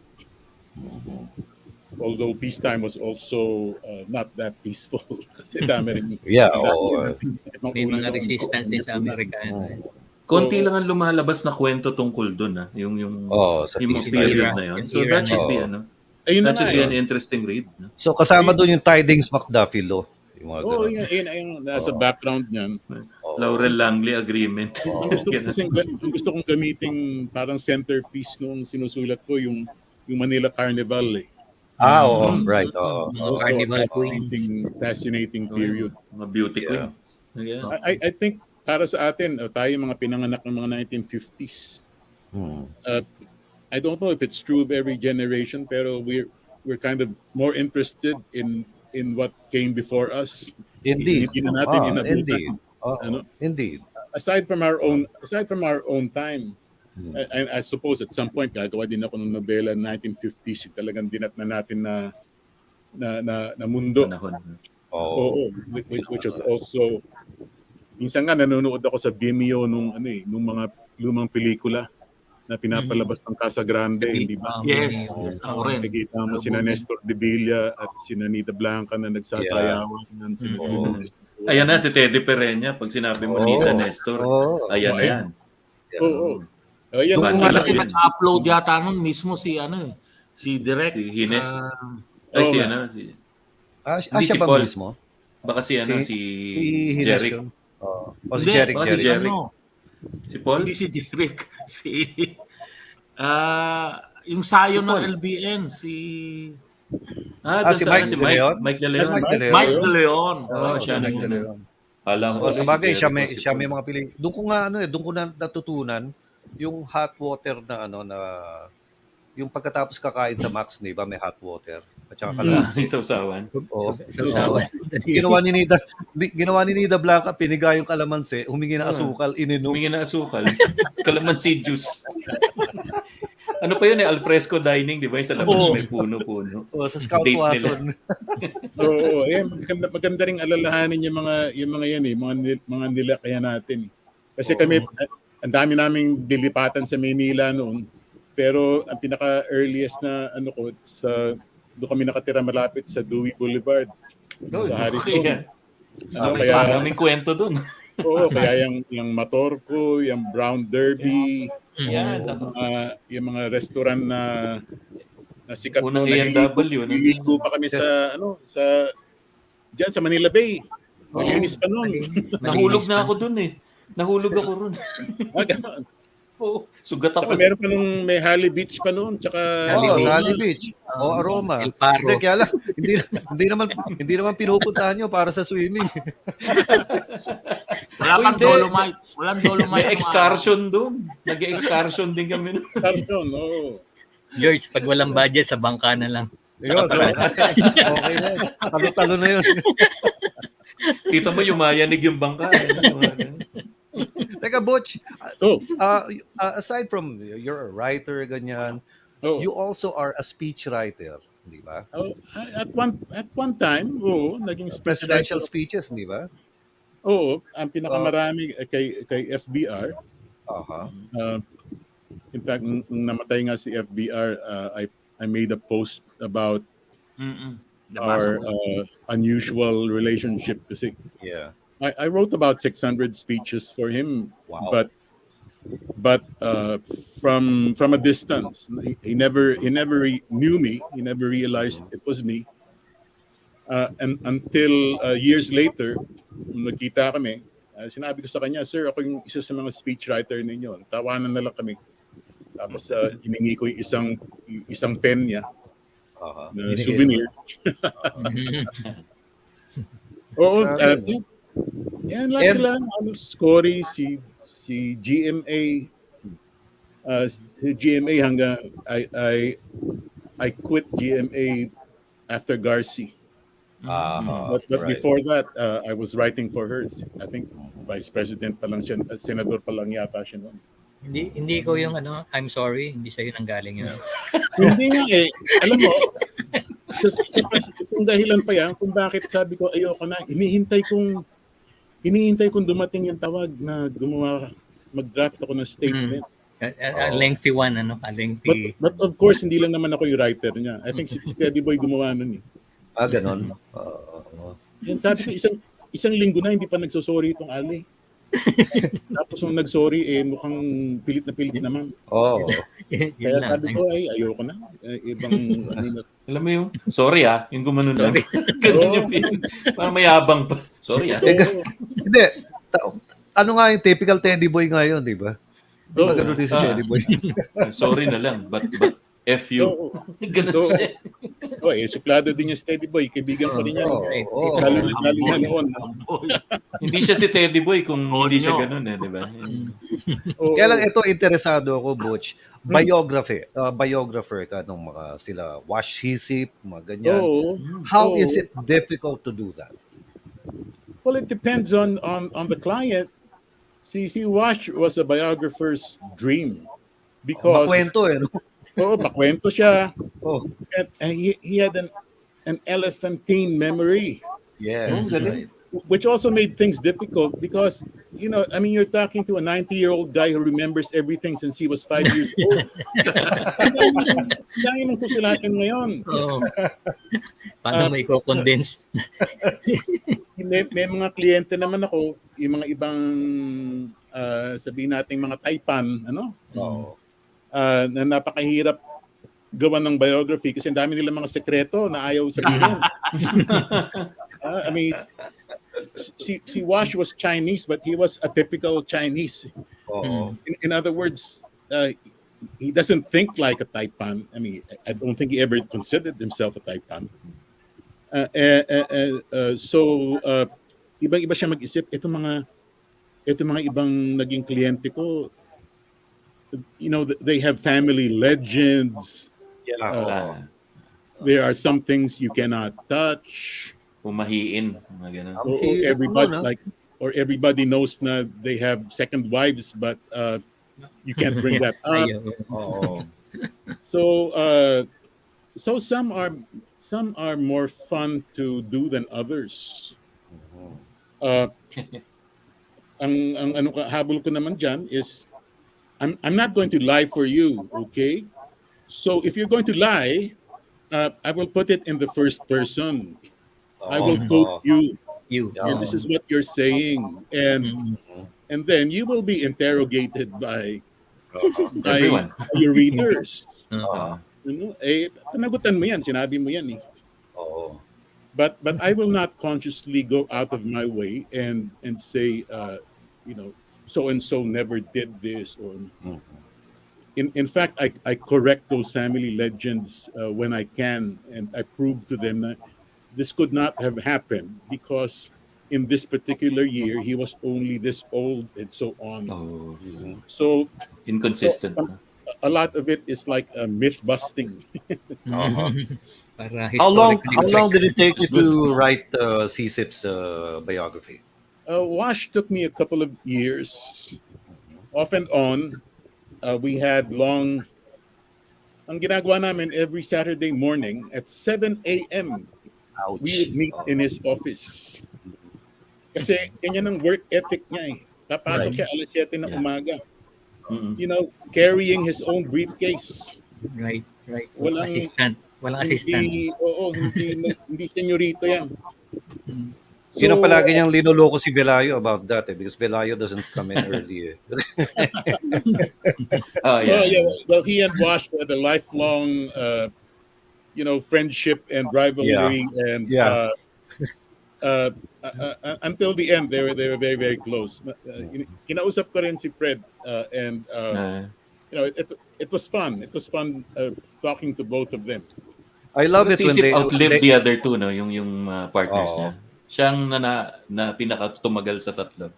Although peacetime was also not that peaceful. Kasi dami rin. May mga resistance sa Amerika. Konti lang ang lumalabas na kwento tungkol doon yung mga period na yun. So that should be that should be an interesting read. No? So kasama doon yung Tidings McDuffie Law. Yung nasa background niyan. Laurel Langley Agreement. Ang gusto kong gamitin parang centerpiece nung sinusulat ko yung Manila Carnival. Right. Carnival Queens. Fascinating period. Mga beauty queen. Yeah. I think para sa atin, tayo mga pinanganak ng mga 1950s. I don't know if it's true of every generation, pero we're kind of more interested in what came before us. Indeed. Hindi na natin inabutan. Indeed. Aside from our own time. I suppose at some point gagawa din ako ng nobela 1950s, yung talagang dinat na natin na mundo. Which was also minsan nga nanonood ako sa Vimeo nung mga lumang pelikula na pinapalabas ng Casa Grande, hindi ba? Yes, ako rin. Nakikita mo sina Nestor de Villa at sina Nita Blanca na nagsasayawan. Ayan na si Teddy Pereña. Pag sinabi mo Nita Nestor, ayan na yan. Oo. Ayan, kasi nag-upload yata nun mismo si Direk. Si Hines. Hindi si Paul mismo. Baka si Jeric. Si Jeric. Si Paul? Hindi si Jeric. Yung sayo ng LBN, si Mike De Leon. Mike De Leon. Mike De Leon. Alam ko. Sa bagay, siya may mga pili. Doon ko natutunan yung hot water na yung pagkatapos kakain sa Max, di ba, may hot water. At saka Yung sausawan. Sausawan. Ginawa ni Nida Blanca, piniga yung kalamansi, humingi na asukal, ininom. Humingi na asukal. Kalamansi juice. Ano pa yun alfresco dining, di ba? Sa labas may puno-puno. Sa Scout Wason. Oo, maganda ring alalahanin yung mga yan mga nilakaya natin. Kasi kami, ang dami naming dilipatan sa Maynila noon. Pero ang pinaka-earliest na doon kami nakatira malapit sa Dewey Boulevard. Sa Harrison. Kaya kaming kwento doon. Oo, kaya yung motor ko, yung Brown Derby, yung mga restaurant na sikat unang A&W. Niligo pa kami diyan sa Manila Bay. Malinis pa noon. Nahulog na ako doon Nahulog ako ron. Gano'n. Sugat ako. Meron pa nung may Holly Beach pa noon. Tsaka Holly Beach. aroma. El Paro. Hindi, kaya lang, hindi naman pinupuntahan nyo para sa swimming. Wala kang Dolomite. Walang Dolomite. May excursion doon. Nag-excursion din kami. Excursion, oo. George, pag walang budget, sa bangka na lang. Yun, okay na yun. Talo-talo na yun. Kita mo, yumayanig yung bangka. Teka, Butch, Oh, aside from you're a writer, ganyan, oh. you also are a speech writer, di ba? Oh, at one time, naging Presidential speechwriter. speeches, di ba? Oo, ang pinakamarami kay FBR. Aha. In fact, nung namatay nga si FBR, I made a post about our unusual relationship kasi Yeah. I wrote about 600 speeches for him, Wow. but from a distance. He never knew me. He never realized it was me. And until years later, nung nagkita kami, sinabi ko sa kanya, "Sir, ako yung isa sa mga speechwriter ninyo." Tawanan na lang kami. Tapos hiningi ko yung isang pen niya Aha. na souvenir. Oo, yan lang sila. Scory, si GMA, si GMA hanggang I quit GMA after Garci. Aha. But Right. before that, I was writing for her. I think vice president pa lang siya, senador pa lang yata siya noon. Hindi ko yung I'm sorry, hindi sa'yo nanggaling yun. Hindi nga eh. Alam mo, isang dahilan pa yan kung bakit sabi ko ayoko na. Hinihintay kong dumating yung tawag na mag-draft ako ng statement. A lengthy one, a lengthy. But of course, hindi lang naman ako yung writer niya. I think si Teddy Boy gumawa nun eh. Ganon. Yan, sabi ko, isang linggo na hindi pa nagsosorry itong Ali. Tapos nung nag-sorry, mukhang pilit naman. Oh. Kaya sabi ko, ayoko na. Alam mo yung, sorry yung gumanon lang. Ganun yung parang mayabang pa. Sorry Hindi. Ano nga yung typical Teddy Boy ngayon, di ba? Di ba ganun din si Teddy Boy? Sorry na lang, but F you. Ganun siya. Suplado din yung Teddy Boy. Kaibigan ko rin yan. Lalo na noon. Hindi siya si Teddy Boy kung hindi siya ganun di ba? Kaya lang ito, interesado ako, Butch. Biographer ka nung mga sila Wash Hisip, mga ganyan. How is it difficult to do that? Well, it depends on the client. Si Wash was a biographer's dream because makwento no? Makwento siya. And he had an elephantine memory. Yes, right. Which also made things difficult because, you're talking to a 90-year-old guy who remembers everything since he was 5 years old. Dahil nang susulatin ngayon. Paano may condense? May mga kliyente naman ako, yung mga ibang, sabihin natin mga taipan, na napakahirap gawa ng biography kasi ang dami nila mga sekreto na ayaw sabihin. Si Wash was Chinese, but he was a typical Chinese. In other words, he doesn't think like a taipan. I don't think he ever considered himself a taipan. So ibang-iba siya mag-isip. Ito mga ibang naging kliyente ko, they have family legends. There are some things you cannot touch. Pumahiin, mga ganun. Everybody knows na they have second wives, but you can't bring that up. So some are more fun to do than others. Ang habol ko naman dyan is I'm not going to lie for you, okay? So if you're going to lie, I will put it in the first person. I will quote you. And this is what you're saying, and then you will be interrogated by your readers. Panagutan mo yan, sinabi mo yan eh. But I will not consciously go out of my way and say, so and so never did this, or in fact, I correct those family legends when I can, and I prove to them that this could not have happened because in this particular year he was only this old and so on. Oh, So, inconsistent. a lot of it is like myth busting. Uh-huh. Para How historically long correct. did it take you It's good. to write CSIP's biography? Wash took me a couple of years, off and on. We had long. Ang ginagawa namin every Saturday morning at 7 a.m. we Ouch. would meet in his office. Kasi ganyan ang work ethic niya eh. Papasok Right. siya alas 7 ng Yeah. umaga. Mm-mm. You know, carrying his own briefcase. Right, right. Walang- Walang assistant. Hindi senyorito yan. Yun ang palagi niyang linoloko si Velayo about that because Velayo doesn't come in early. Oh, yeah. Well, he and Wash had a lifelong, friendship and rivalry, and Yeah. Until the end, they were very very close. Kinausap ko rin si Fred, and it was fun. It was fun talking to both of them. I love it when Sisip they outlived the other two, no? Yung partners Oo. niya. Siyang na pinaka-tumagal sa tatlo.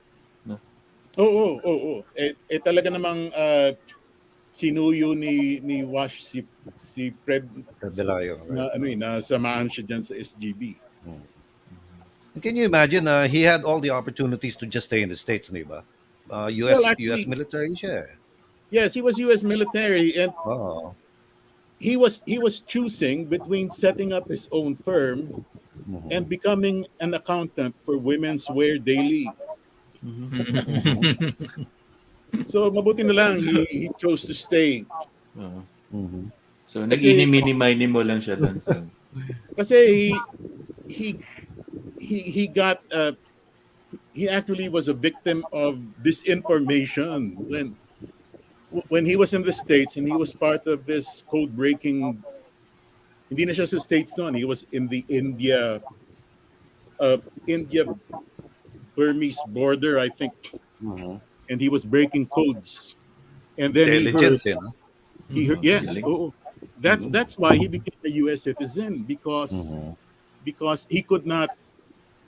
Oo. Talaga namang sinuyo ni Wash si Fred Velayo. Right? na samaan siya dyan sa SGB. Can you imagine? He had all the opportunities to just stay in the States, di ba? US Well, actually- US military siya. Yes, he was U.S. military, and Oh. he was choosing between setting up his own firm and becoming an accountant for Women's Wear Daily. So mabuti na lang he chose to stay. Oo. Mhm. So, nag-ini-mini mo lang siya doon. So. Kasi he got he actually was a victim of disinformation when he was in the States and he was part of this code breaking. Hindi na siya sa States noon. He was in the India Burmese border, I think, Mhm. and he was breaking codes. And then Intelligence, he heard yes. Galing. Oh, that's why he became a U.S. citizen because he could not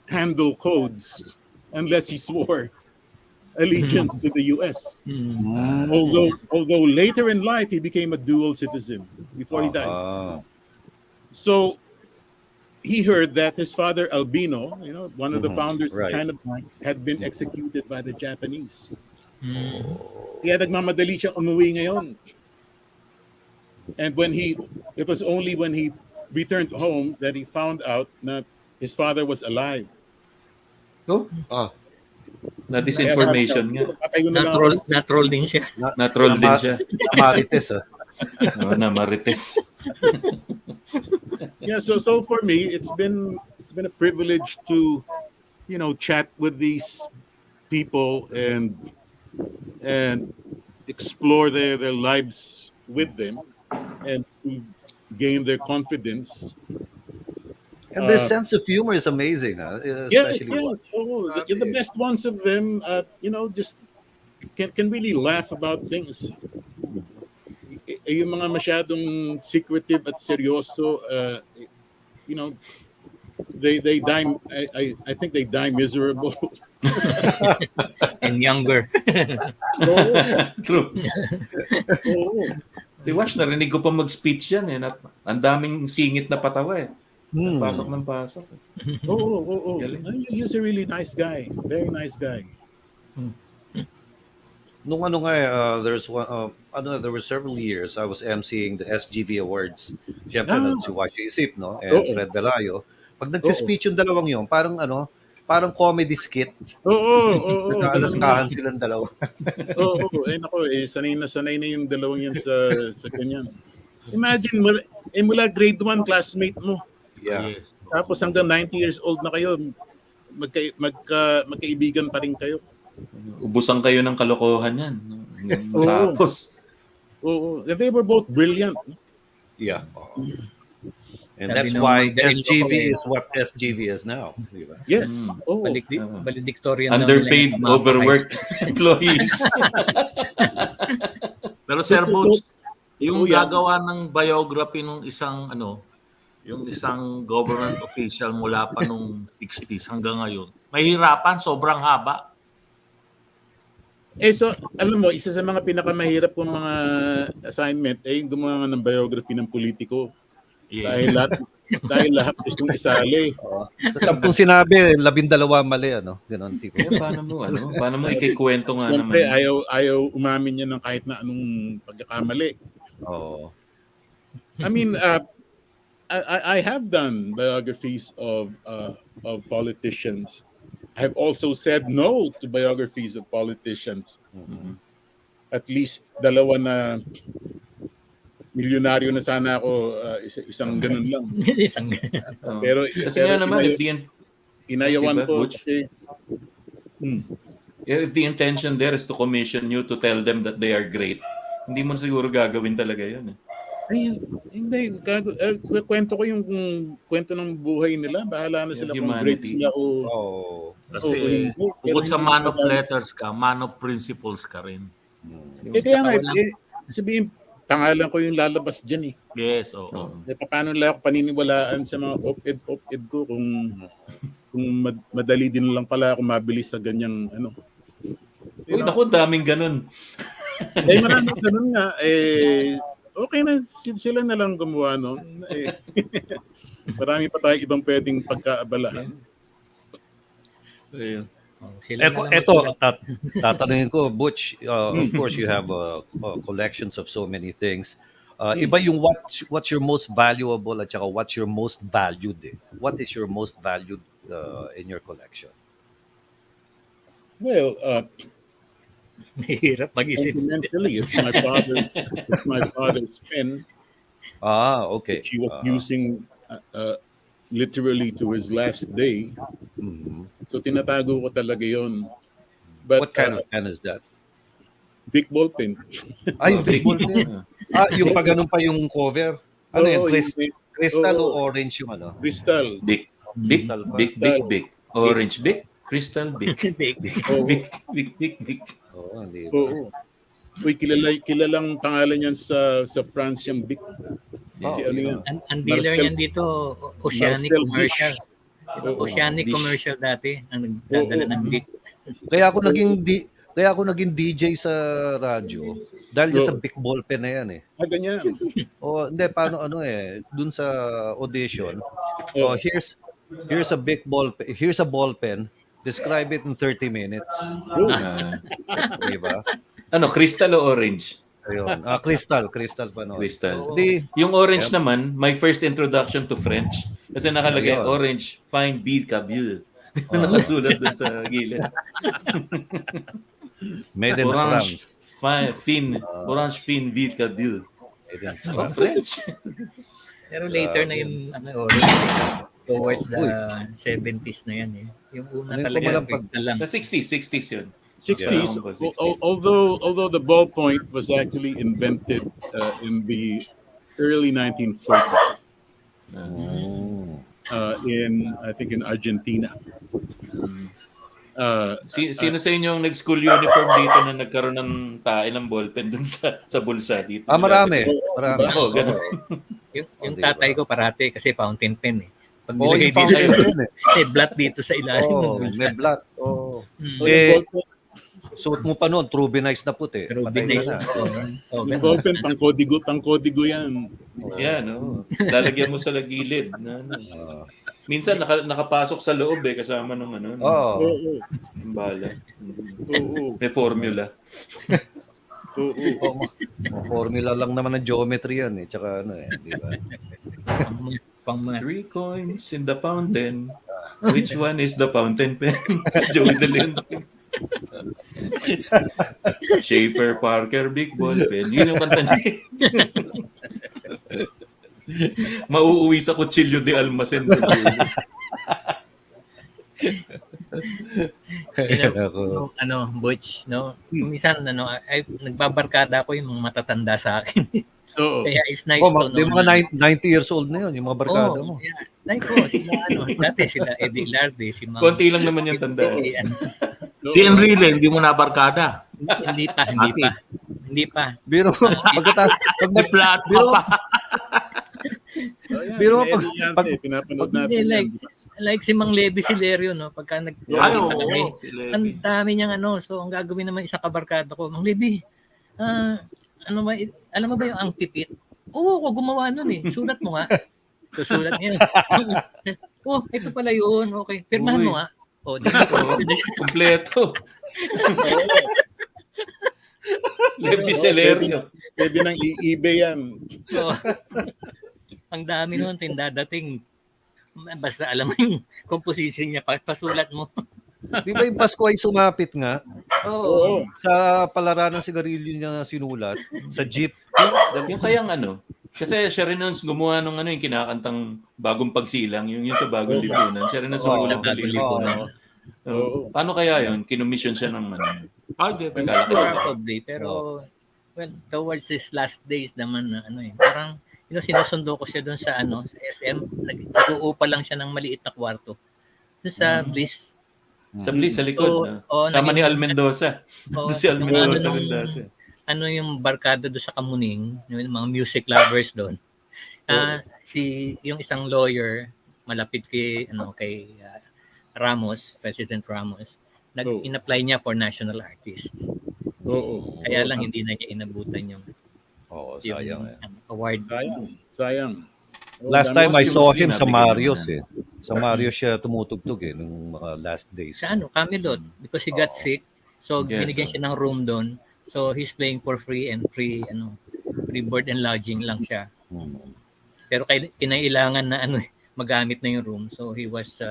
handle codes unless he swore allegiance to the U.S. Although later in life he became a dual citizen before he died. So he heard that his father Albino, one of the founders Right. of China Bank, had been executed by the Japanese. Kaya nagmamadali siya umuwi ngayon. And it was only when he returned home that he found out that his father was alive. Oh, Ah. na disinformation nga. Patay na lang. Natural din siya. Na-troll din siya. Marites, Oo, na marites. Yeah, so for me, it's been a privilege to, chat with these people and explore their lives with them and to gain their confidence. And their sense of humor is amazing. Yes. Especially The best ones of them, just can really laugh about things. Yung mga masyadong secretive at seryoso, they die. I think they die miserable. And younger. True. Oo. Si Wash, narinig ko pa mag-speech yan. Ang daming singit na patawa eh. Pasok ng pasok. Oo. Galing. He's a really nice guy. Very nice guy. Nung there were several years I was emceeing the SGV Awards. Siyempre, si Watch Isip, no? And Fred Velayo. Pag nagsi-speech yung dalawang yun, parang comedy skit. Oo. Nagkaalas-kahan silang dalawa. Oo. Sanay na yung dalawang yan sa ganyan. Imagine, mula grade 1 classmate mo. Yeah. Yes. Tapos hanggang 90 years old na kayo, magkaibigan pa rin kayo. Ubusan kayo ng kalokohan yan. Oo. Tapos, Oo. They were both brilliant. Yeah. And Sabi that's nung why galing ko SGV eh. is what SGV is now. Di ba? Yes. Oh. Valedictorian daw nila underpaid, sa mga overworked employees. Pero Sir Butch, yung yan. gagawa ng biography ng isang yung isang government official mula pa nung 60s hanggang ngayon, mahirapan, sobrang haba. So, alam mo, isa sa mga pinakamahirap kong mga assignment ay yung gumawa ng biography ng politiko. Yeah. Dahil lahat gustong isali. Sa 10 sinabi, 12 mali, ano? Ganon tipo. Paano mo ikikwento nga naman? Siyempre, ayaw umamin niya ng kahit na anong pagkakamali. Oo. I mean, I have done biographies of politicians. I have also said no to biographies of politicians. Mhm. At least 2 na milyonaryo na sana ako, isang ganun lang. Isang Pero nga naman, inayawan ko Butch? kasi if the intention there is to commission you to tell them that they are great, hindi mo siguro gagawin talaga yun. ay, hindi, kwento ko yung kwento ng buhay nila. Bahala na sila kung great Humanity. sila o Kasi hindi. bukod sa Pero man of hindi letters ka, man of principles ka rin. kaya nga, sabihin, pangalan ko yung lalabas dyan eh. Yes, oo. Paano nila ako paniniwalaan sa mga op-ed ko kung madali din lang pala ako mabilis sa ganyang ano. Uy, naku, daming ganun. Maraming ganun nga. Okay na, sila na lang gumawa nun. Marami pa tayong ibang pwedeng pagkaabalahan. Ito, tatanungin ko, Butch, of course you have collections of so many things. Iba yung what's your most valuable at saka what's your most valued. What is your most valued in your collection? Well, mahirap mag-isip. sentimentally, it's my father's pen. Okay. Which he was using literally to his last day. Mhm. So tinatago ko talaga yon. But What kind of pen is that? big ball pen. Ay, big ball pen. Yung pa ganun pa yung cover. Ano Oo, yan? Crystal oo. o orange yung ano? Crystal. Big. Orange big. Crystal big. Oo. Big. Oo, hindi ba? Oo. Uy, kilalang pangalan yan sa France yung big. Si ano yan? Ang dealer niyan dito, Oceanic Marcel Commercial. Oo. Oceanic Dish. Commercial dati, ang nagdadala ng big. Kaya ako naging DJ sa radyo dahil dyan sa big ball pen na yan eh. Ganyan. Hindi paano dun sa audition. Oh. Here's a big ball here's a ball pen. Describe it in 30 minutes. Di ba? Ano, crystal o orange? Ayun. Crystal pa no. Crystal. Di, Yung orange naman, my first introduction to French. Kasi nakalagay, Ayun. orange, fine bead cabule. Nakasulat dun sa gilid. made in France. Orange fin bead cabule. Made in Oh, France. French. Pero later na yung orange, towards the 70s na yan eh. Yung una Ano yung talaga, kumalampag? crystal lang. Sa 60s yun. 60s, Yeah. 60s. although the ballpoint was actually invented in the early 1940s I think in Argentina. Sino sa inyo yung nag-school uniform dito na nagkaroon ng tae ng ballpen dun sa bulsa dito? Marami. Oo, ganun. Yung tatay ko parati kasi fountain pen eh. Pag Oh, nilagay yung dito sa fountain pen eh. may blat dito sa ilalim ng bulsa. May black. Oh. So, yung ballpen, Suot mo pa noon, Trubinize na puti. Pero Patay binay ka na. Oh, yung ballpen, pang-kodigo yan. Yan, oh. Lalagyan mo sa gilid. Minsan nakapasok sa loob kasama nung ano. Oo. Yung bala. Oo. May formula. Oo. Formula lang naman ng geometry yan eh. Tsaka di ba? pang mga 3 coins in the fountain. Which one is the fountain pen? Si Joey Delin. Schaefer Parker Big Ball Pen. Yun yung kanta niya. Mauuwi sa Kutsilyo de Almacen. Butch, no? Minsan ay nagbabarkada ako yung mga matatanda sa akin. Oo. Kaya it's nice to Yung mga 90 years old na yun, yung mga barkada mo. Yeah. Like dati sila Eddie Larde, si Ma'am. Konti lang naman yung tanda. Si Enrile, hindi mo nabarkada. Hindi pa. Hindi pa. Biro mo, pagkatapos, May plano biro, pa. Yan, biro mo, pinapanood Hindi, natin yan. like si Mang Levi Silerio, no? Pagka Ay, nag-login pa kami, oo, si ang Levi. dami niyang ano. So, ang gagawin naman isang kabarkada ko, Mang Levi, ano ba, alam mo ba yung angkipit? Oo, ako gumawa nun eh. Sulat mo nga. So, sulat niya. Oh, ito pala yun. Okay. Pirmahan Uy. mo nga. Oh, di Kompleto. Levi Celerio. Pwede nang i-eBay yan. So, ang dami nun, dadating. Basta alam mo yung composition niya, pasulat mo. di ba yung Pasko ay sumapit nga? Oo. Sa palaran ng sigarilyo niya sinulat, sa jeep. Yung kayang ano, kasi siya rin nung gumawa nung ano yung kinakantang bagong pagsilang, yung sa bagong lipunan. Siya rin ang sumulat ng Bagong lyrics. lipunan. Paano kaya yun? Kinumission siya ng ano. Ay, di ba? Probably, pero well, towards his last days naman na ano eh. Parang sinusundo ko siya doon sa ano, sa SM. Nag-uupa lang siya ng maliit na kwarto. Doon sa Bliss. Sa Bliss, sa likod. So, sama ni Al Mendoza. Si Al Mendoza ano, rin dati. ano yung barkada doon sa Kamuning, yung mga music lovers doon. Yung isang lawyer malapit kay Ramos, President Ramos, in-apply niya for national artist. Kaya lang hindi na niya inabutan yung sayang. award. Sayang. Last time I saw him sa nabigyan Marios naman. Sa Marios siya tumutugtog nung mga last days. Sa Camelot, because he got sick. So binigyan siya ng room doon. So he's playing for free and free board and lodging lang siya. Pero kinailangan na magamit na yung room. So he was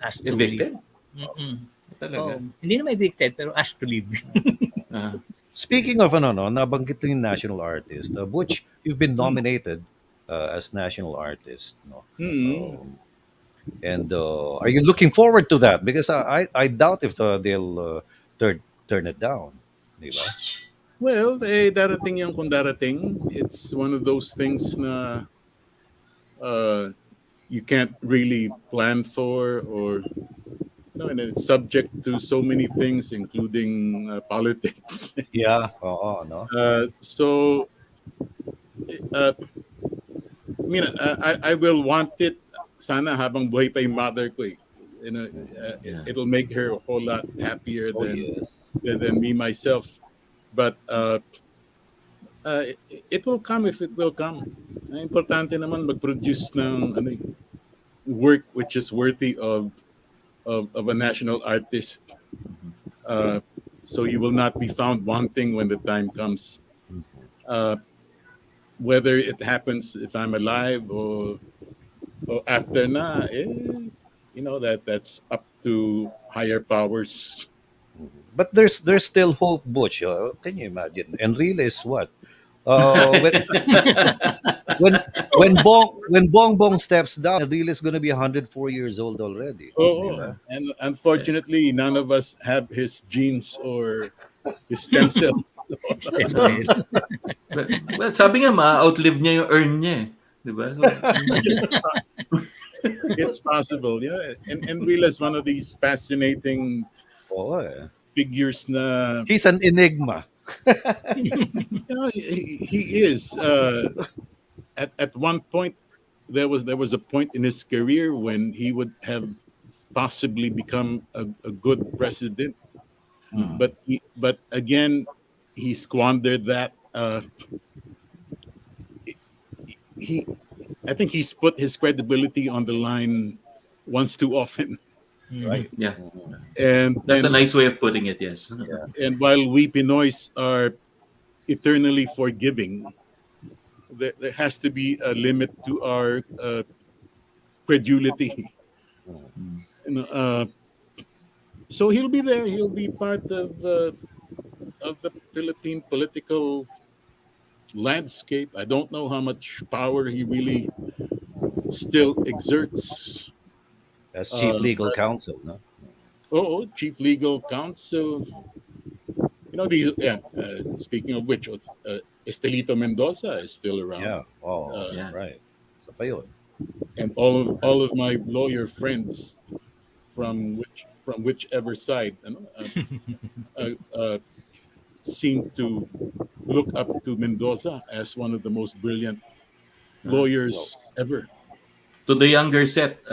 asked to Evicted? leave. Talaga. Hindi na evicted pero asked to leave. Speaking of nabanggit yung national artist, Butch, you've been nominated as national artist, no? And are you looking forward to that? Because I doubt if they'll turn it down, di ba? Well, darating yung kung darating. It's one of those things na you can't really plan for, or and it's subject to so many things, including politics. Yeah, no. So, I will want it. Sana habang buhay pa yung mother ko eh. It'll make her a whole lot happier than me myself. But it will come if it will come. Importante naman mag-produce ng work which is worthy of a national artist. So you will not be found wanting when the time comes. Whether it happens if I'm alive or after na, that's up to higher powers. But there's still hope, Butch. Can you imagine? Enrile is what? When Bong Bong steps down, Enrile is going to be 104 years old already. And unfortunately, none of us have his genes or his stem cells. Well, sabi nga, ma-outlive niya yung earn niya eh. Di ba? So, it's possible, yeah. And Enrile is one of these fascinating figures na he's an enigma. He is. At one point, there was a point in his career when he would have possibly become a good president, but again, he squandered that. I think he's put his credibility on the line once too often. Right. Yeah. And that's a nice way of putting it, yes. Yeah. And while we Pinoys are eternally forgiving, there has to be a limit to our credulity. So he'll be there. He'll be part of the Philippine political landscape. I don't know how much power he really still exerts. As chief legal counsel, no? Chief legal counsel. Speaking of which, Estelito Mendoza is still around. Yeah. Right. So pa yun. And all of my lawyer friends from whichever side, seem to look up to Mendoza as one of the most brilliant lawyers ever. To the younger set,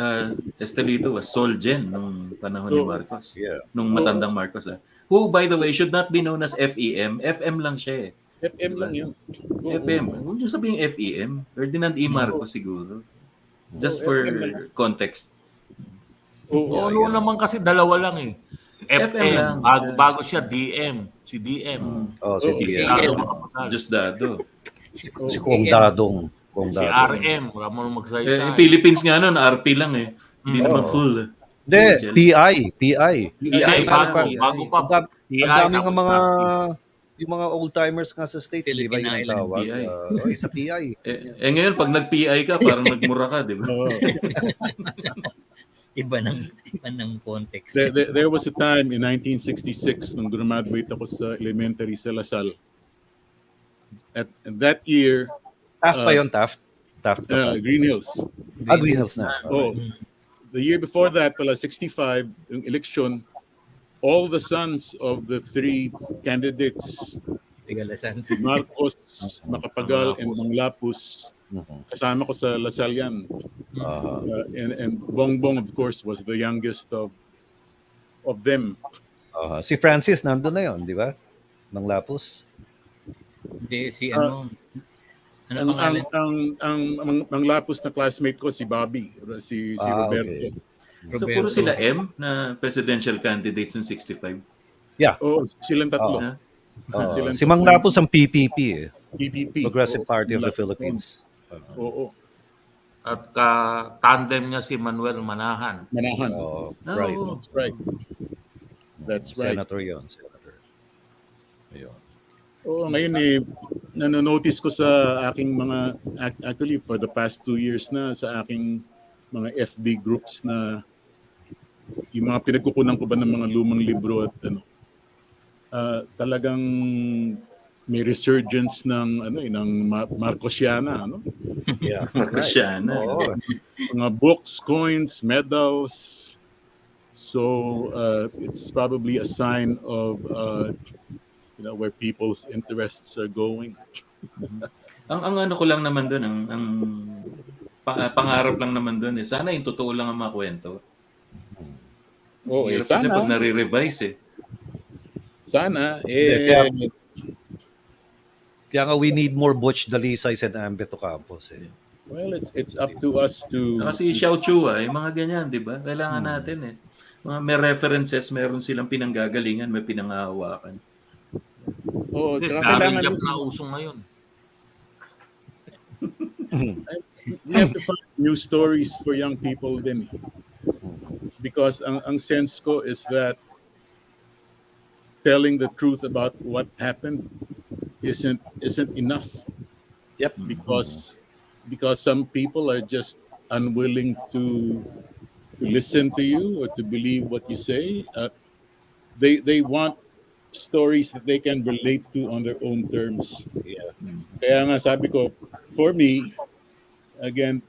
Estelito was Solgen nung panahon ni Oo. Marcos. Yeah. Nung Oo. matandang Marcos. Who, by the way, should not be known as FEM. FM lang siya eh. FM Diba? lang yun. Oo. FM. Huwag nyo sabihin FEM. Ferdinand E. Marcos siguro. Just for FM lang. context. Oo. Oo, naman kasi dalawa lang eh. FM lang. FM, bago siya DM. Si DM. Oh, si Oo, Si DM. Dado Yeah. makapasal. Just Dado. Si Kong Dadong. Si RM, Ramon Magsaysay. Philippines nga nun, RP lang eh. Hindi naman Oo. full. Hindi, PI. PI bago, PI. bago pa. Ang dami ng tapos mga RP. yung mga old-timers nga sa States, di ba Philippine yung Island tawag? PI. Sa PI. Ngayon, pag nag-PI ka, parang nagmura ka, di ba? Oo. Iba ng context. There was a time in 1966 nung graduate ako sa elementary sa Lasal. At that year, Taft pa yun, Taft? Taft ka pa. Green Hills. Green Hills na. Oh, the year before that, pala 65, yung election, all the sons of the three candidates, Tigalasan. si Marcos, Macapagal, and Manglapus, kasama ko sa Lasal yan. And Bongbong, of course, was the youngest of them. Si Francis nandun na yun, di ba? Manglapus. Hindi, si ano pangalan? Ang Manglapus na classmate ko, si Bobby, si Roberto. Okay. So, puro sila M na presidential candidates ng 65. Yeah. Oo, silang tatlo. Si Manglapus ang PPP eh. PPP. Progressive Party of the Philippines. Oo. At tandem niya si Manuel Manahan. Manahan. Right. That's right. That's right. Senator yun. Senator. Ayun. Oo, ngayon nanonotice ko sa aking mga, actually for the past 2 years na, sa aking mga FB groups na yung mga pinagkukunan ko ba ng mga lumang libro at talagang may resurgence ng Marcosiana, Yeah. Marcosiana. Oo. mga books, coins, medals. So it's probably a sign of where people's interests are going. Ang ano ko lang naman doon, ang pangarap lang naman doon sana yung totoo lang ang mga kwento. Hirap kasi Sana. pag nare-revise eh. Sana. Kaya nga we need more Butch Dalisay and Ambito Campos eh. Well, it's up to us to... Kasi Xiao Chua, mga ganyan, di ba? Kailangan natin eh. May references, meron silang pinanggagalingan, may pinanghahawakan. Oo, Yes, kailangan job na uso ngayon. we have to find new stories for young people din. Because ang sense ko is that telling the truth about what happened isn't enough. Yep. Because some people are just unwilling to listen to you or to believe what you say. They want stories that they can relate to on their own terms. Yeah. Kaya nga sabi ko, for me, again,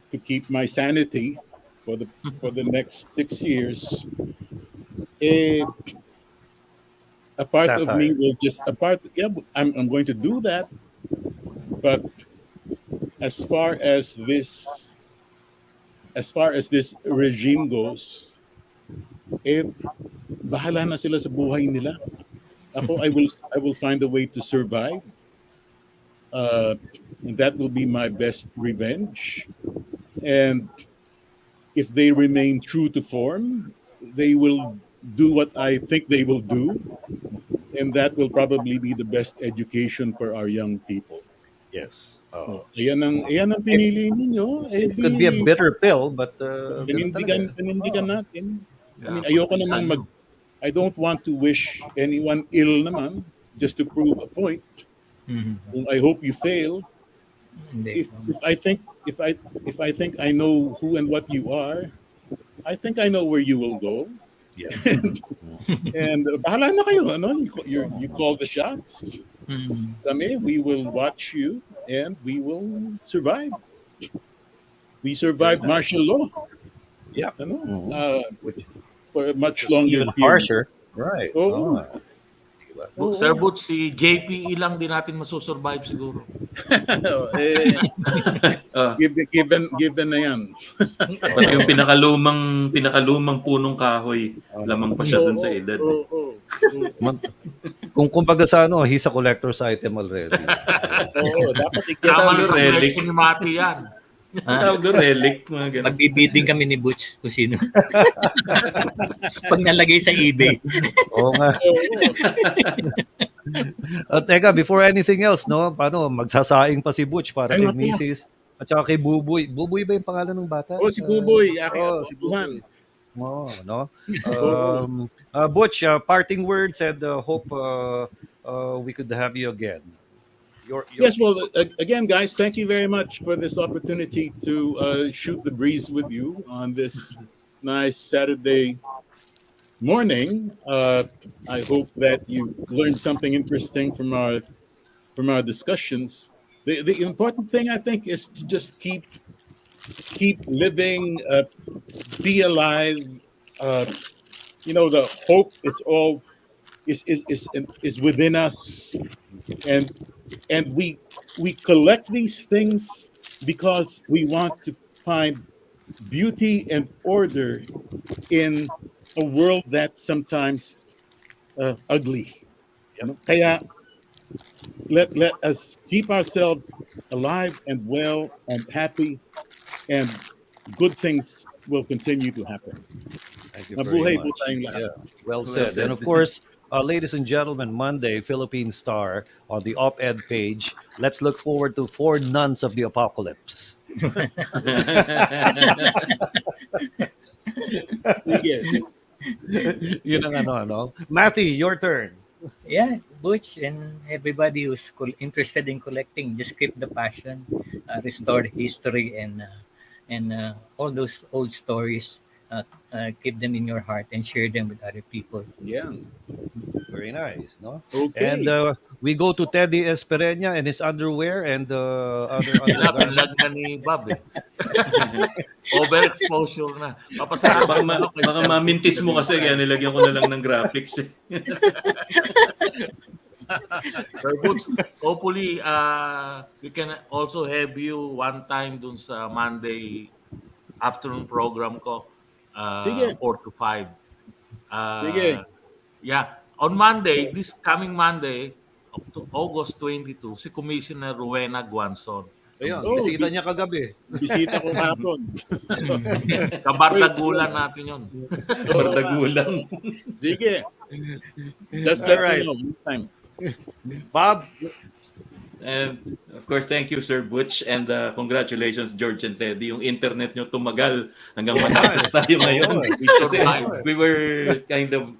to keep my sanity for the next 6 years, a part of me will I'm going to do that, but as far as this regime goes, bahala na sila sa buhay nila. Ako, I will find a way to survive. And that will be my best revenge. And if they remain true to form, they will do what I think they will do. And that will probably be the best education for our young people. Yes. Ayan ang pinili ninyo. It could be a bitter pill, but panindigan natin. I mean, ayoko namang I don't want to wish anyone ill naman just to prove a point. I hope you fail. If I think I know who and what you are, I think I know where you will go. Yeah. And bahala na kayo, you call the shots. Kami, we will watch you and we will survive. We survived martial law. Yeah. For a much longer even period. harsher. Right. Oh. Sir Butch, si JPE lang din natin masusurvive siguro. Given na yan. Pati yung pinakalumang punong kahoy, lamang pa siya dun sa edad. Kung kumbaga sa ano, he's a collector's item already. Dapat Tama Tawag sa relic. collection ni Mati yan. Tawag doon relic, mga ganun. Magbibidding kami ni Butch kung sino. Pag nalagay sa eBay. Oo nga. Teka, before anything else, no? Paano, magsasaing pa si Butch para kay Mrs. At saka kay Buboy. Buboy ba yung pangalan ng bata? Si Buboy. Si Buboy. No? Butch, parting words and hope we could have you again. Yes, well, again, guys, thank you very much for this opportunity to shoot the breeze with you on this nice Saturday morning. I hope that you learned something interesting from our discussions. The important thing, I think, is to just keep living, be alive. The hope is within us, and we collect these things because we want to find beauty and order in a world that's sometimes ugly. Kaya let us keep ourselves alive and well and happy, and good things will continue to happen. Thank you very much. Well said. And of course, ladies and gentlemen, Monday, Philippine Star on the op-ed page. Let's look forward to 4 nuns of the apocalypse. Yun ang ano. Matty, your turn. Yeah, Butch and everybody who's interested in collecting, just keep the passion, restore history, and all those old stories. Keep them in your heart and share them with other people. Yeah. Very nice, no? Okay. And we go to Teddy Espereña and his underwear and other Pinlag na ni Bob eh. Overexposure na. Papasalamat Baka mamintis mo kasi kaya nilagyan ko na lang ng graphics. Sir Butch, hopefully we can also have you one time dun sa Monday afternoon program ko. 4 to 5. Sige. Yeah. On Monday, this coming Monday, August 22, si Commissioner Rowena Guanzon. Ayun, bisita niya kagabi. Bisita ko hapon. Kabardagulan natin yun. Bardagulan. Sige. Just let me know time. Bob? And of course, thank you, Sir Butch, and congratulations, George and Teddy. Yung internet nyo tumagal hanggang matapos tayo ngayon. Kasi we were kind of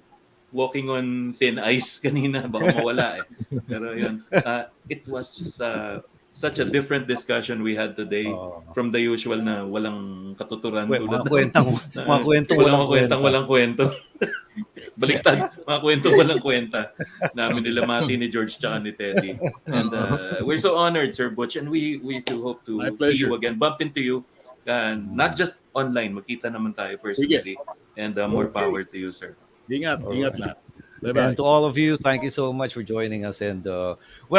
walking on thin ice kanina, baka mawala eh. Pero yun, it was such a different discussion we had today from the usual na walang katuturan. Mga kwentong walang kwento. Baliktad, mga kwentong walang kwenta namin nila Mati, ni George, tsaka ni Teddy. And we're so honored, Sir Butch, and we too hope to see you again, bump into you, not just online, magkita naman tayo personally. And more power to you, sir. Ingat lahat. Bye-bye. And to all of you, thank you so much for joining us. And we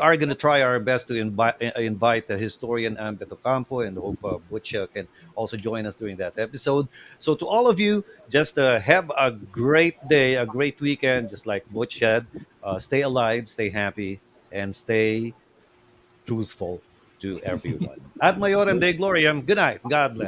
are going to try our best to invite the historian Ambet Ocampo, and hope Butch can also join us during that episode. So to all of you, just have a great day, a great weekend. Just like Butch said, stay alive, stay happy, and stay truthful to everyone. Ad Maiorem Dei Gloriam. Good night. God bless.